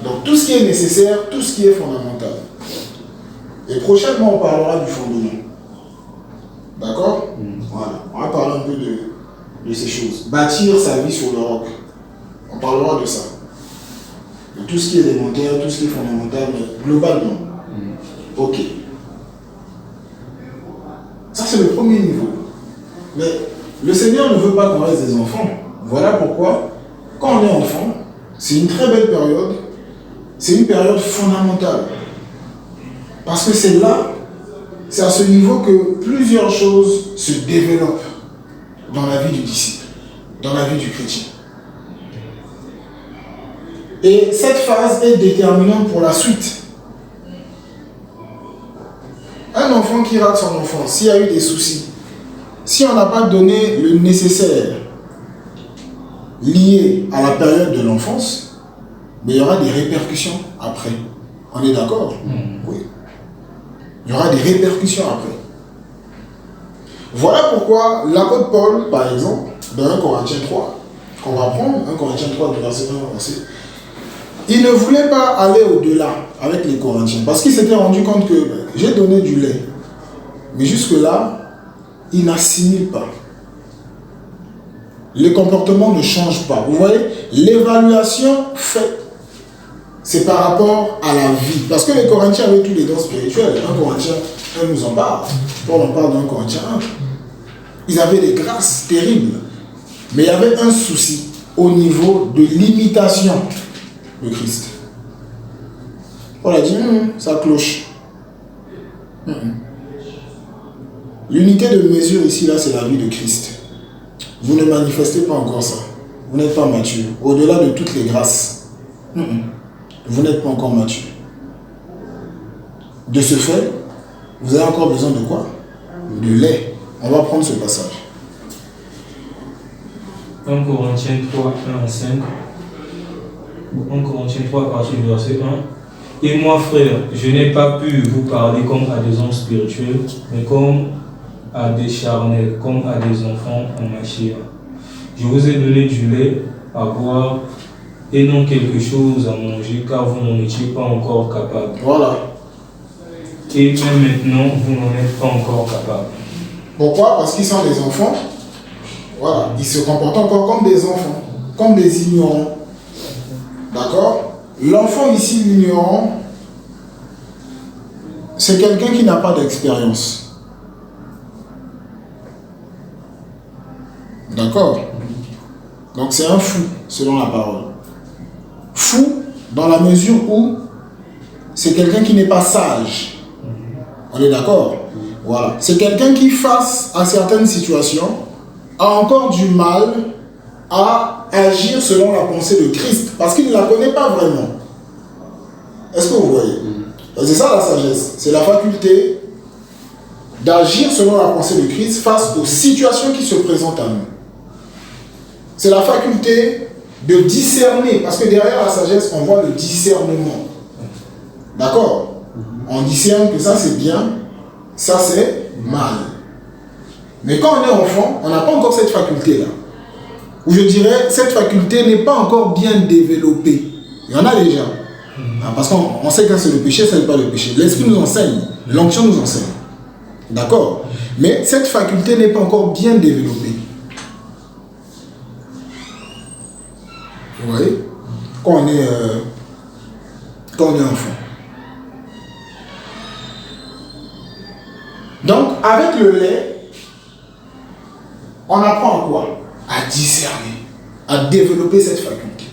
Donc tout ce qui est nécessaire, tout ce qui est fondamental. Et prochainement, on parlera du fondement. D'accord? Voilà. On va parler un peu de ces choses. Bâtir sa vie sur le roc. On parlera de ça. De tout ce qui est élémentaire, tout ce qui est fondamental, mais globalement. Ok. Ça, c'est le premier niveau. Mais le Seigneur ne veut pas qu'on reste des enfants. Voilà pourquoi, quand on est enfant, c'est une très belle période. C'est une période fondamentale. Parce que c'est là, c'est à ce niveau que plusieurs choses se développent dans la vie du disciple, dans la vie du chrétien. Et cette phase est déterminante pour la suite. Un enfant qui rate son enfance, s'il y a eu des soucis, si on n'a pas donné le nécessaire liées à la période de l'enfance, mais il y aura des répercussions après. On est d'accord? Oui. Il y aura des répercussions après. Voilà pourquoi l'apôtre Paul, par exemple, dans 1 Corinthiens 3, qu'on va prendre, 1 Corinthiens 3, du verset 1 au verset, il ne voulait pas aller au-delà avec les Corinthiens, parce qu'il s'était rendu compte que j'ai donné du lait, mais jusque-là, il n'assimile pas. Les comportements ne changent pas. Vous voyez, l'évaluation faite, c'est par rapport à la vie. Parce que les Corinthiens avaient tous les dons spirituels. 1 Corinthiens 1 nous en parle. Paul en parle dans 1 Corinthiens 1. Ils avaient des grâces terribles. Mais il y avait un souci au niveau de l'imitation de Christ. Paul a dit, ça cloche. L'unité de mesure ici, là, c'est la vie de Christ. Vous ne manifestez pas encore ça. Vous n'êtes pas mature. Au-delà de toutes les grâces, vous n'êtes pas encore mature. De ce fait, vous avez encore besoin de quoi? De lait. On va prendre ce passage. 1 Corinthiens 3, 1 à 5. 1 Corinthiens 3 à partir du verset 1. Et moi, frère, je n'ai pas pu vous parler comme à des hommes spirituels, mais comme à des charnels, comme à des enfants en machia. Je vous ai donné du lait à boire et non quelque chose à manger, car vous n'en étiez pas encore capable. Voilà. Et même maintenant, vous n'en êtes pas encore capable. Pourquoi? Parce qu'ils sont des enfants. Voilà. Ils se comportent encore comme des enfants, comme des ignorants. D'accord? L'enfant ici, l'ignorant, c'est quelqu'un qui n'a pas d'expérience. D'accord? Donc c'est un fou, selon la parole. Fou, dans la mesure où c'est quelqu'un qui n'est pas sage. On est d'accord? Voilà. C'est quelqu'un qui, face à certaines situations, a encore du mal à agir selon la pensée de Christ, parce qu'il ne la connaît pas vraiment. Est-ce que vous voyez? C'est ça la sagesse. C'est la faculté d'agir selon la pensée de Christ face aux situations qui se présentent à nous. C'est la faculté de discerner, parce que derrière la sagesse, on voit le discernement. D'accord? On discerne que ça c'est bien, ça c'est mal. Mais quand on est enfant, on n'a pas encore cette faculté-là. Ou je dirais, cette faculté n'est pas encore bien développée. Il y en a déjà. Parce qu'on sait que c'est le péché, ça n'est pas le péché. L'esprit nous enseigne, l'onction nous enseigne. D'accord? Mais cette faculté n'est pas encore bien développée. Vous voyez? Quand on est enfant. Donc, avec le lait, on apprend à quoi? À discerner, à développer cette faculté.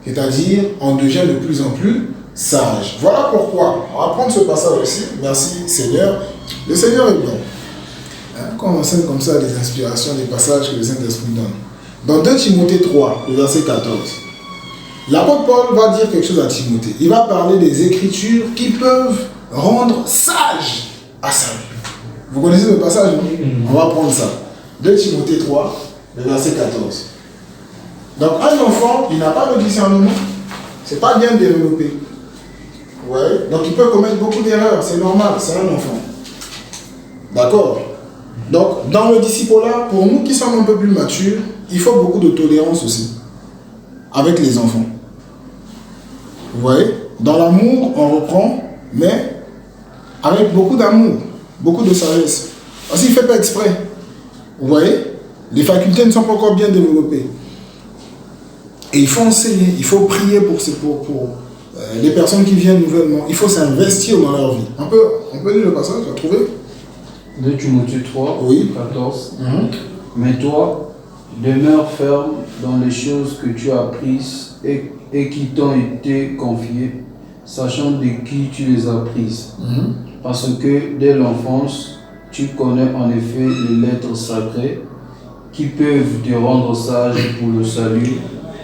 C'est-à-dire, on devient de plus en plus sage. Voilà pourquoi, on va prendre ce passage aussi. Merci Seigneur. Le Seigneur est bon. Quand on enseigne comme ça les inspirations, les passages que le Saint-Esprit donne. Dans 2 Timothée 3, le verset 14, l'apôtre Paul va dire quelque chose à Timothée. Il va parler des Écritures qui peuvent rendre sage à sa vie. Vous connaissez le passage, non? On va prendre ça. 2 Timothée 3, le verset 14. Donc un enfant, il n'a pas de discernement. C'est pas bien développé. Ouais. Donc il peut commettre beaucoup d'erreurs. C'est normal, c'est un enfant. D'accord? Donc dans le disciple-là, pour nous qui sommes un peu plus matures, il faut beaucoup de tolérance aussi. Avec les enfants. Vous voyez? Dans l'amour, on reprend, mais avec beaucoup d'amour, beaucoup de sagesse. Parce qu'il ne fait pas exprès. Vous voyez? Les facultés ne sont pas encore bien développées. Et il faut enseigner, il faut prier pour les personnes qui viennent nouvellement. Il faut s'investir dans leur vie. On peut lire le passage, tu as trouvé? 2 Timothée 3, oui. 14. Mais toi, demeure ferme dans les choses que tu as apprises et qui t'ont été confiées, sachant de qui tu les as prises. Parce que dès l'enfance, tu connais en effet les lettres sacrées qui peuvent te rendre sage pour le salut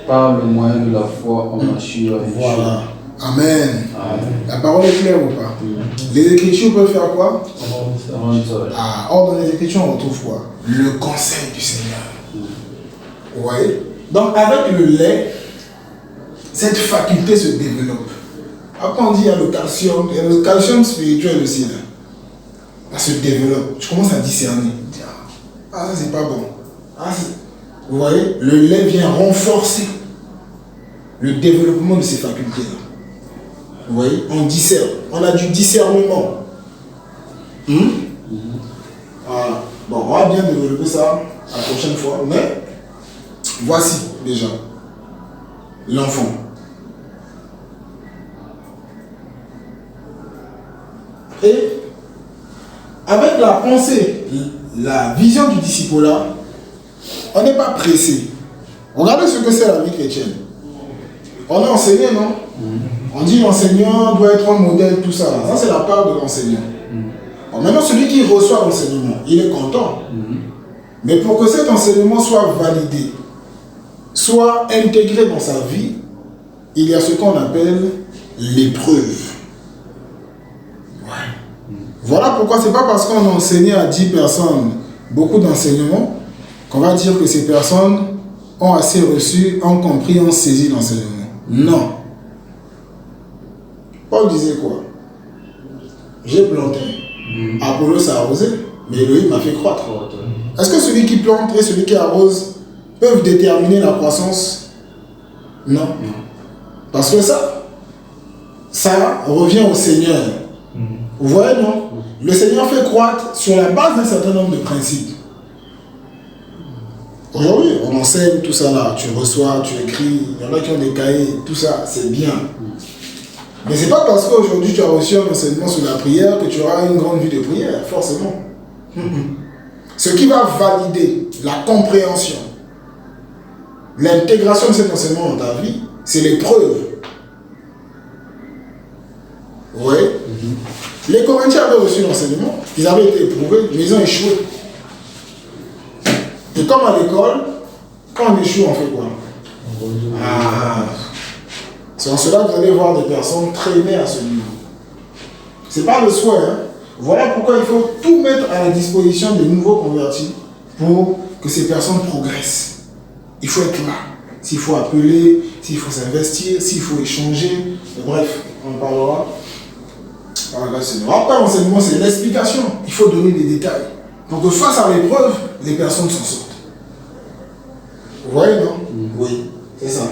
par le moyen de la foi en Mashiach. Voilà. Amen. Amen. La parole est claire ou pas? Les Écritures peuvent faire quoi? Amen. Or, dans les Écritures, on retrouve quoi? Le conseil du Seigneur. Vous voyez? Donc avec le lait, cette faculté se développe. Après on dit il y a le calcium spirituel aussi là. Ça se développe. Tu commences à discerner. Ah ça c'est pas bon. Vous voyez, le lait vient renforcer le développement de ces facultés là. Vous voyez, on discerne. On a du discernement. Voilà. Bon, on va bien développer ça la prochaine fois. Mais voici déjà l'enfant. Et avec la pensée, la vision du disciple-là, on n'est pas pressé. Regardez ce que c'est la vie chrétienne. On est enseigné, non? On dit l'enseignant doit être un modèle, tout ça. Ça, c'est la part de l'enseignant. Bon, maintenant, celui qui reçoit l'enseignement, il est content. Mais pour que cet enseignement soit validé, soit intégré dans sa vie, il y a ce qu'on appelle l'épreuve. Voilà pourquoi c'est pas parce qu'on a enseigné à 10 personnes beaucoup d'enseignements qu'on va dire que ces personnes ont assez reçu, ont compris, ont saisi l'enseignement. Non. Paul disait quoi? J'ai planté, Apollos a arrosé, mais Elohim m'a fait croître. Est-ce que celui qui plante et celui qui arrose peuvent déterminer la croissance? Non. Parce que ça revient au Seigneur. Vous voyez, non? Le Seigneur fait croître sur la base d'un certain nombre de principes. Aujourd'hui, on enseigne tout ça là. Tu reçois, tu écris, il y en a qui ont des cahiers, tout ça, c'est bien. Mais c'est pas parce qu'aujourd'hui tu as reçu un enseignement sur la prière que tu auras une grande vie de prière, forcément. Ce qui va valider la compréhension, l'intégration de cet enseignement dans ta vie, c'est l'épreuve. Oui. Les Corinthiens avaient reçu l'enseignement, ils avaient été éprouvés, mais ils ont échoué. Et comme à l'école, quand on échoue, on fait quoi? C'est en cela que vous allez voir des personnes traîner à ce niveau. Ce n'est pas le souhait. Voilà pourquoi il faut tout mettre à la disposition des nouveaux convertis pour que ces personnes progressent. Il faut être là. S'il faut appeler, s'il faut s'investir, s'il faut échanger. Bref, on en parlera. Après l'enseignement, c'est l'explication. Il faut donner des détails. Donc face à l'épreuve, les personnes s'en sortent. Vous voyez, non? Oui, c'est ça.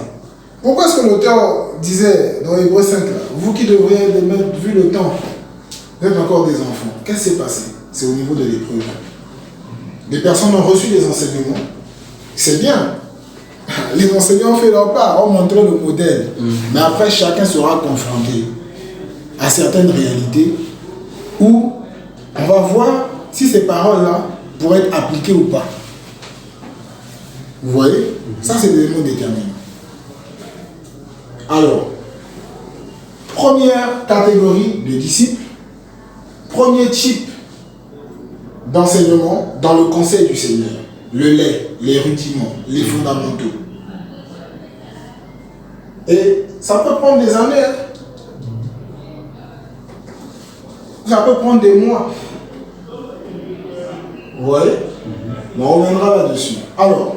Pourquoi est-ce que l'auteur disait dans Hébreux 5, là, vous qui devriez mettre, vu le temps, vous êtes encore des enfants. Qu'est-ce qui s'est passé? C'est au niveau de l'épreuve. Les personnes ont reçu des enseignements. C'est bien. Les enseignants ont fait leur part, ont montré le modèle. Mais après, chacun sera confronté à certaines réalités où on va voir si ces paroles-là pourraient être appliquées ou pas. Vous voyez? Ça, c'est l'élément déterminant. Alors, première catégorie de disciples, premier type d'enseignement dans le conseil du Seigneur, le lait, les rudiments, les fondamentaux. Et ça peut prendre des années. Ça peut prendre des mois. Vous voyez? On reviendra là-dessus. Alors,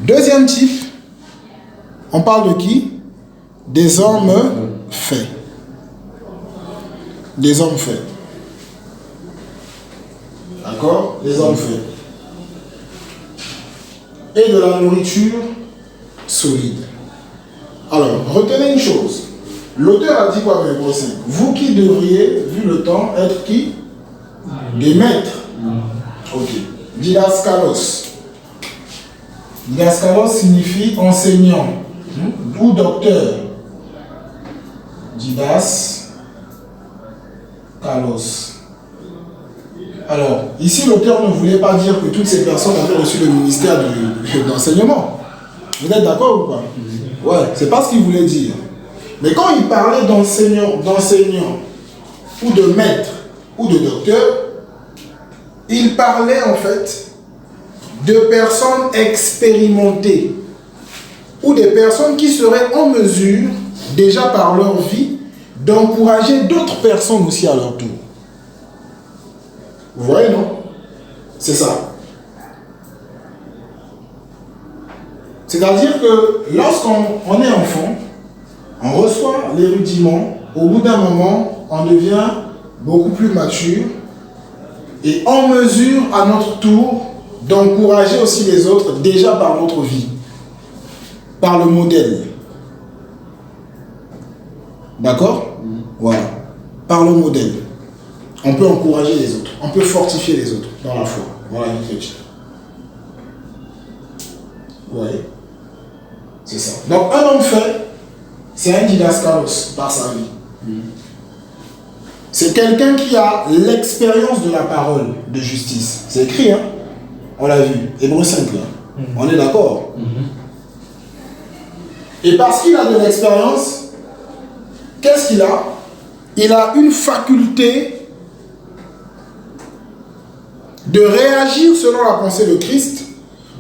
deuxième type, on parle de qui? Des hommes faits. Des hommes faits. D'accord? Des hommes faits. Et de la nourriture solide. Alors, retenez une chose. L'auteur a dit quoi dans Hébreux 5? Vous qui devriez, vu le temps, être qui? Des maîtres. Ok. Didaskalos. Didaskalos signifie enseignant ou docteur. Didaskalos. Alors, ici, l'auteur ne voulait pas dire que toutes ces personnes avaient reçu le ministère de l'enseignement. Vous êtes d'accord ou pas? Ouais, c'est pas ce qu'il voulait dire. Mais quand il parlait d'enseignant ou de maître ou de docteur, il parlait en fait de personnes expérimentées ou des personnes qui seraient en mesure, déjà par leur vie, d'encourager d'autres personnes aussi à leur tour. Vous voyez, non? C'est ça. C'est-à-dire que lorsqu'on est enfant, on reçoit les rudiments, au bout d'un moment, on devient beaucoup plus mature et en mesure à notre tour d'encourager aussi les autres déjà par notre vie, par le modèle. D'accord? Voilà. Par le modèle. On peut encourager les autres, on peut fortifier les autres dans la foi. Voilà une chrétienne. Vous voyez? C'est ça. Donc un homme fait, c'est un didaskalos par sa vie. C'est quelqu'un qui a l'expérience de la parole de justice. C'est écrit, hein? On l'a vu. Hébreux 5, là. On est d'accord? Et parce qu'il a de l'expérience, qu'est-ce qu'il a? Il a une faculté de réagir selon la pensée de Christ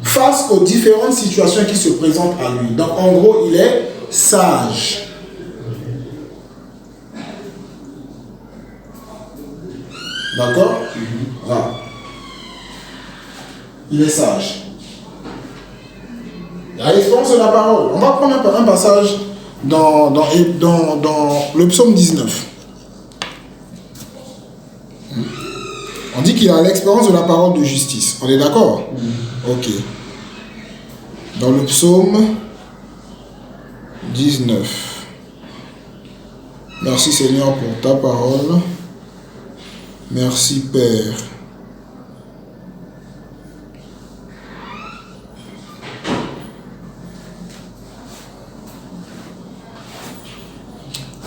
face aux différentes situations qui se présentent à lui. Donc en gros, il est sage. D'accord? Voilà. Il est sage. Il a l'expérience de la parole. On va prendre un passage dans le psaume 19. On dit qu'il a l'expérience de la parole de justice. On est d'accord? Ok. Dans le psaume 19. Merci Seigneur pour ta parole. Merci Père.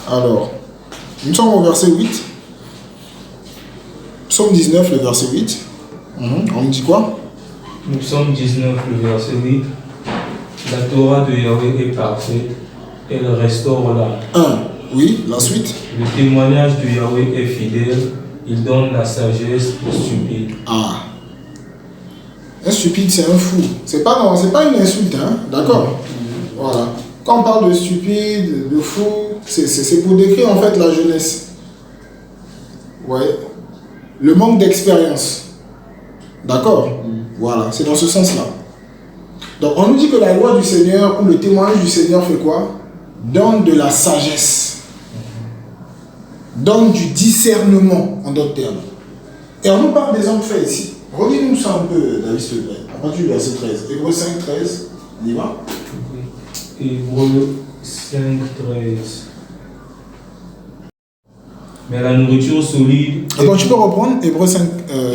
Alors, nous sommes au verset 8. Psaume 19, le verset 8. On me dit quoi? Nous Psaume 19, le verset 8. La Torah de Yahweh est parfaite, elle restaure l'âme. 1. Oui, la suite. Le témoignage de Yahweh est fidèle, il donne la sagesse aux stupides. Ah. Un stupide, c'est un fou. C'est pas une insulte, hein? D'accord? Voilà. Quand on parle de stupide, de fou, c'est pour décrire en fait la jeunesse. Ouais. Le manque d'expérience. D'accord? Voilà, c'est dans ce sens-là. Donc on nous dit que la loi du Seigneur ou le témoignage du Seigneur fait quoi? Donne de la sagesse. Donne du discernement, en d'autres termes. Et on nous parle des hommes faits ici. Redis-nous ça un peu, David, s'il te plaît. À partir du verset 13. Hébreux 5, 13. On y va? Hébreux 5, 13. Mais la nourriture solide... Attends, tu peux reprendre Hébreux 5,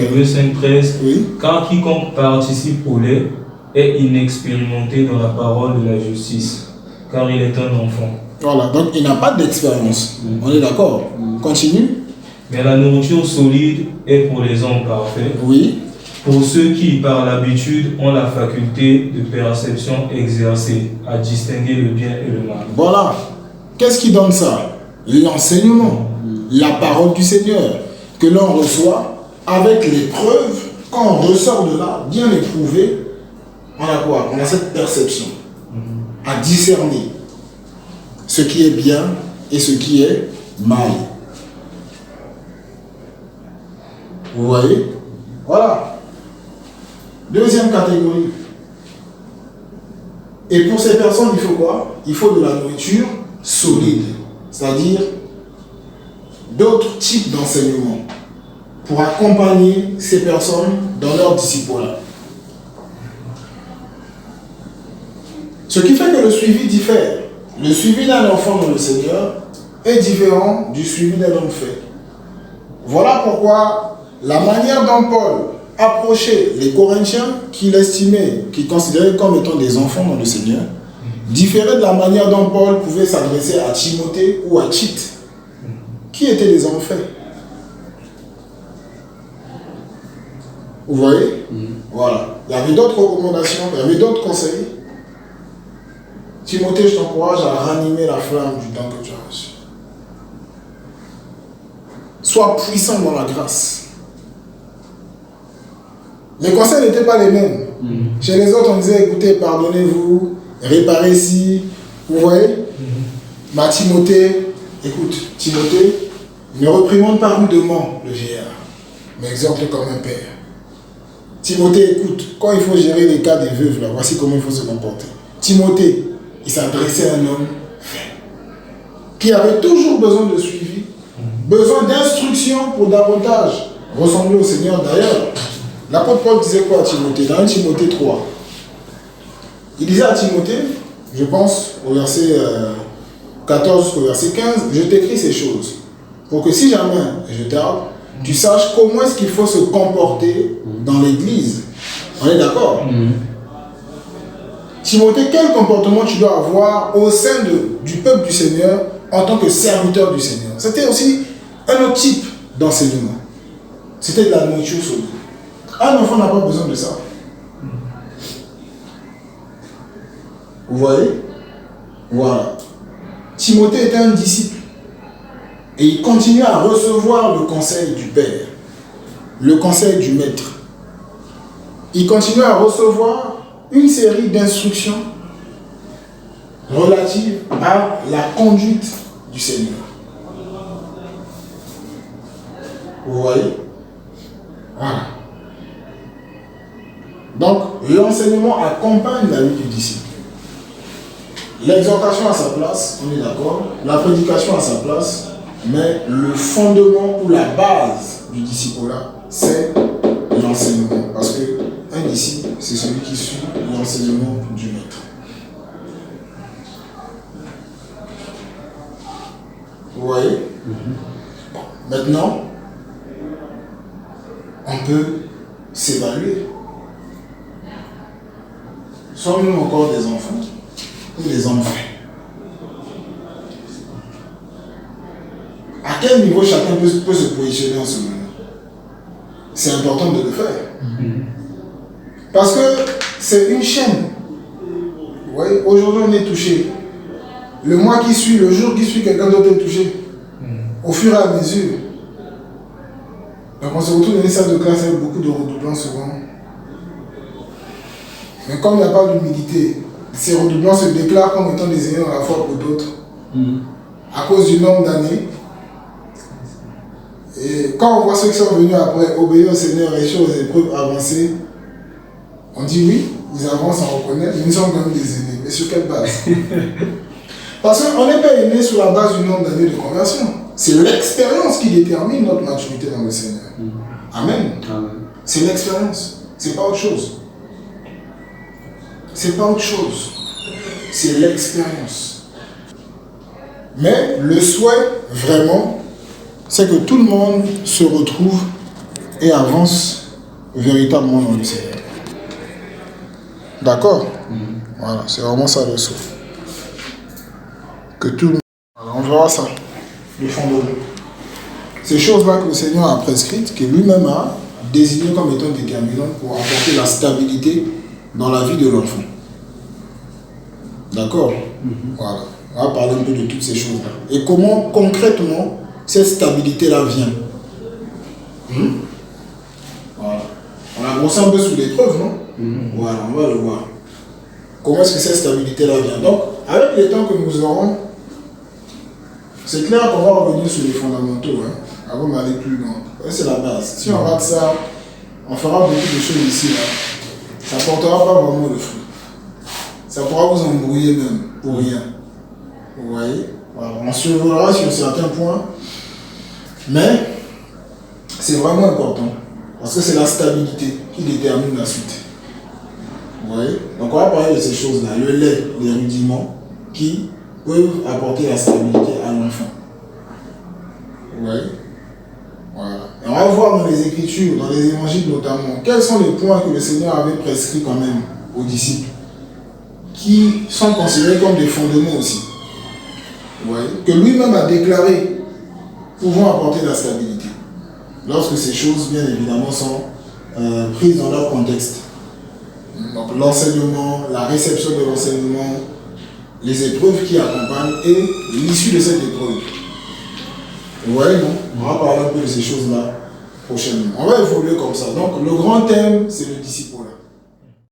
Hébreux 5, 13. Oui. Car quiconque participe au lait est inexpérimenté dans la parole de la justice, car il est un enfant. Voilà, donc il n'a pas d'expérience. On est d'accord? Continue. Mais la nourriture solide est pour les hommes parfaits. Oui. Pour ceux qui, par l'habitude, ont la faculté de perception exercée à distinguer le bien et le mal. Voilà. Qu'est-ce qui donne ça? L'enseignement, la parole du Seigneur, que l'on reçoit avec l'épreuve. Quand on ressort de là, bien éprouvé, on a quoi? On a cette perception à discerner ce qui est bien et ce qui est mal. Vous voyez? Voilà. Deuxième catégorie. Et pour ces personnes, il faut quoi? Il faut de la nourriture solide. C'est-à-dire d'autres types d'enseignements pour accompagner ces personnes dans leur disciple-là. Ce qui fait que le suivi diffère. Le suivi d'un enfant dans le Seigneur est différent du suivi d'un homme fait. Voilà pourquoi la manière dont Paul approchait les Corinthiens qu'il estimait, qu'il considérait comme étant des enfants dans le Seigneur, différait de la manière dont Paul pouvait s'adresser à Timothée ou à Tite, qui étaient des hommes faits. Vous voyez? Voilà. Il y avait d'autres recommandations, il y avait d'autres conseils. Timothée, je t'encourage à ranimer la flamme du don que tu as reçu. Sois puissant dans la grâce. Les conseils n'étaient pas les mêmes. Chez les autres, on disait, écoutez, pardonnez-vous, réparez ci. Vous voyez? Mais Timothée, écoute, Timothée, ne réprimande pas rudement le vieillard, mais exhorte comme un père. Timothée, écoute, quand il faut gérer les cas des veuves, là, voici comment il faut se comporter. Timothée, il s'adressait à un homme faible, qui avait toujours besoin de suivi, besoin d'instruction pour davantage ressembler au Seigneur. D'ailleurs, l'apôtre Paul disait quoi à Timothée? Dans 1 Timothée 3, il disait à Timothée, je pense au verset 14 jusqu'au verset 15, je t'écris ces choses pour que si jamais je tarde, tu saches comment est-ce qu'il faut se comporter dans l'église. On est d'accord? Timothée, quel comportement tu dois avoir au sein du peuple du Seigneur en tant que serviteur du Seigneur? C'était aussi un autre type d'enseignement. C'était de la nourriture solide. Un enfant n'a pas besoin de ça. Vous voyez? Voilà. Timothée était un disciple. Et il continuait à recevoir le conseil du Père, le conseil du Maître. Il continuait à recevoir une série d'instructions relatives à la conduite du Seigneur. Vous voyez? Voilà. Donc, l'enseignement accompagne la vie du disciple. L'exhortation à sa place, on est d'accord, la prédication à sa place, mais le fondement ou la base du disciple-là, c'est l'enseignement. Parce qu'un disciple, c'est celui qui suit l'enseignement du maître. Vous voyez? Maintenant, on peut s'évaluer. Sommes-nous encore des enfants ou des enfants? À quel niveau chacun peut se positionner en ce moment? C'est important de le faire. Parce que c'est une chaîne. Vous voyez, aujourd'hui on est touché. Le mois qui suit, le jour qui suit, quelqu'un d'autre est touché. Au fur et à mesure. Donc on se retrouve dans une salle de classe avec beaucoup de redoublants souvent. Mais comme il n'y a pas d'humilité, ces redoublants se déclarent comme étant des aînés dans la foi pour d'autres. À cause du nombre d'années. Et quand on voit ceux qui sont venus après obéir au Seigneur et sur les épreuves avancées, on dit oui, ils avancent, on reconnaît, mais nous sommes quand même des aînés. Mais sur quelle base? Parce qu'on n'est pas aîné sur la base du nombre d'années de conversion. C'est l'expérience qui détermine notre maturité dans le Seigneur. Amen. C'est l'expérience. C'est pas autre chose. C'est pas autre chose. C'est l'expérience. Mais le souhait, vraiment, c'est que tout le monde se retrouve et avance véritablement dans le Seigneur. D'accord? Voilà, c'est vraiment ça le souhait. Que tout le monde... Alors, on verra ça, le fondement. Ces choses-là que le Seigneur a prescrites, que lui-même a désignées comme étant déterminantes pour apporter la stabilité dans la vie de l'enfant. D'accord? Voilà. On va parler un peu de toutes ces choses-là. Et comment, concrètement, cette stabilité-là vient. Voilà. On a brossé un peu sous l'épreuve, non? Voilà, on va le voir. Comment est-ce que cette stabilité-là vient? Donc, avec les temps que nous aurons, c'est clair qu'on va revenir sur les fondamentaux, avant d'aller plus loin. C'est la base. Si on rate ça, on fera beaucoup de choses ici. Ça ne portera pas vraiment le fruit. Ça pourra vous embrouiller même, pour rien. Vous voyez? Voilà. On survolera sur certains points, mais c'est vraiment important. Parce que c'est la stabilité qui détermine la suite. Vous voyez? Donc on va parler de ces choses-là. Le lait, les rudiments qui peuvent apporter la stabilité à l'enfant. Vous voyez? Voilà. Et on va voir dans les Écritures, dans les évangiles notamment, quels sont les points que le Seigneur avait prescrits quand même aux disciples, qui sont considérés comme des fondements aussi. Vous voyez? Que lui-même a déclaré pouvant apporter la stabilité. Lorsque ces choses, bien évidemment, sont prises dans leur contexte. Donc l'enseignement, la réception de l'enseignement, les épreuves qui accompagnent et l'issue de cette épreuve. Vous voyez, non? On va parler un peu de ces choses-là prochainement. On va évoluer comme ça. Donc le grand thème, c'est le disciple.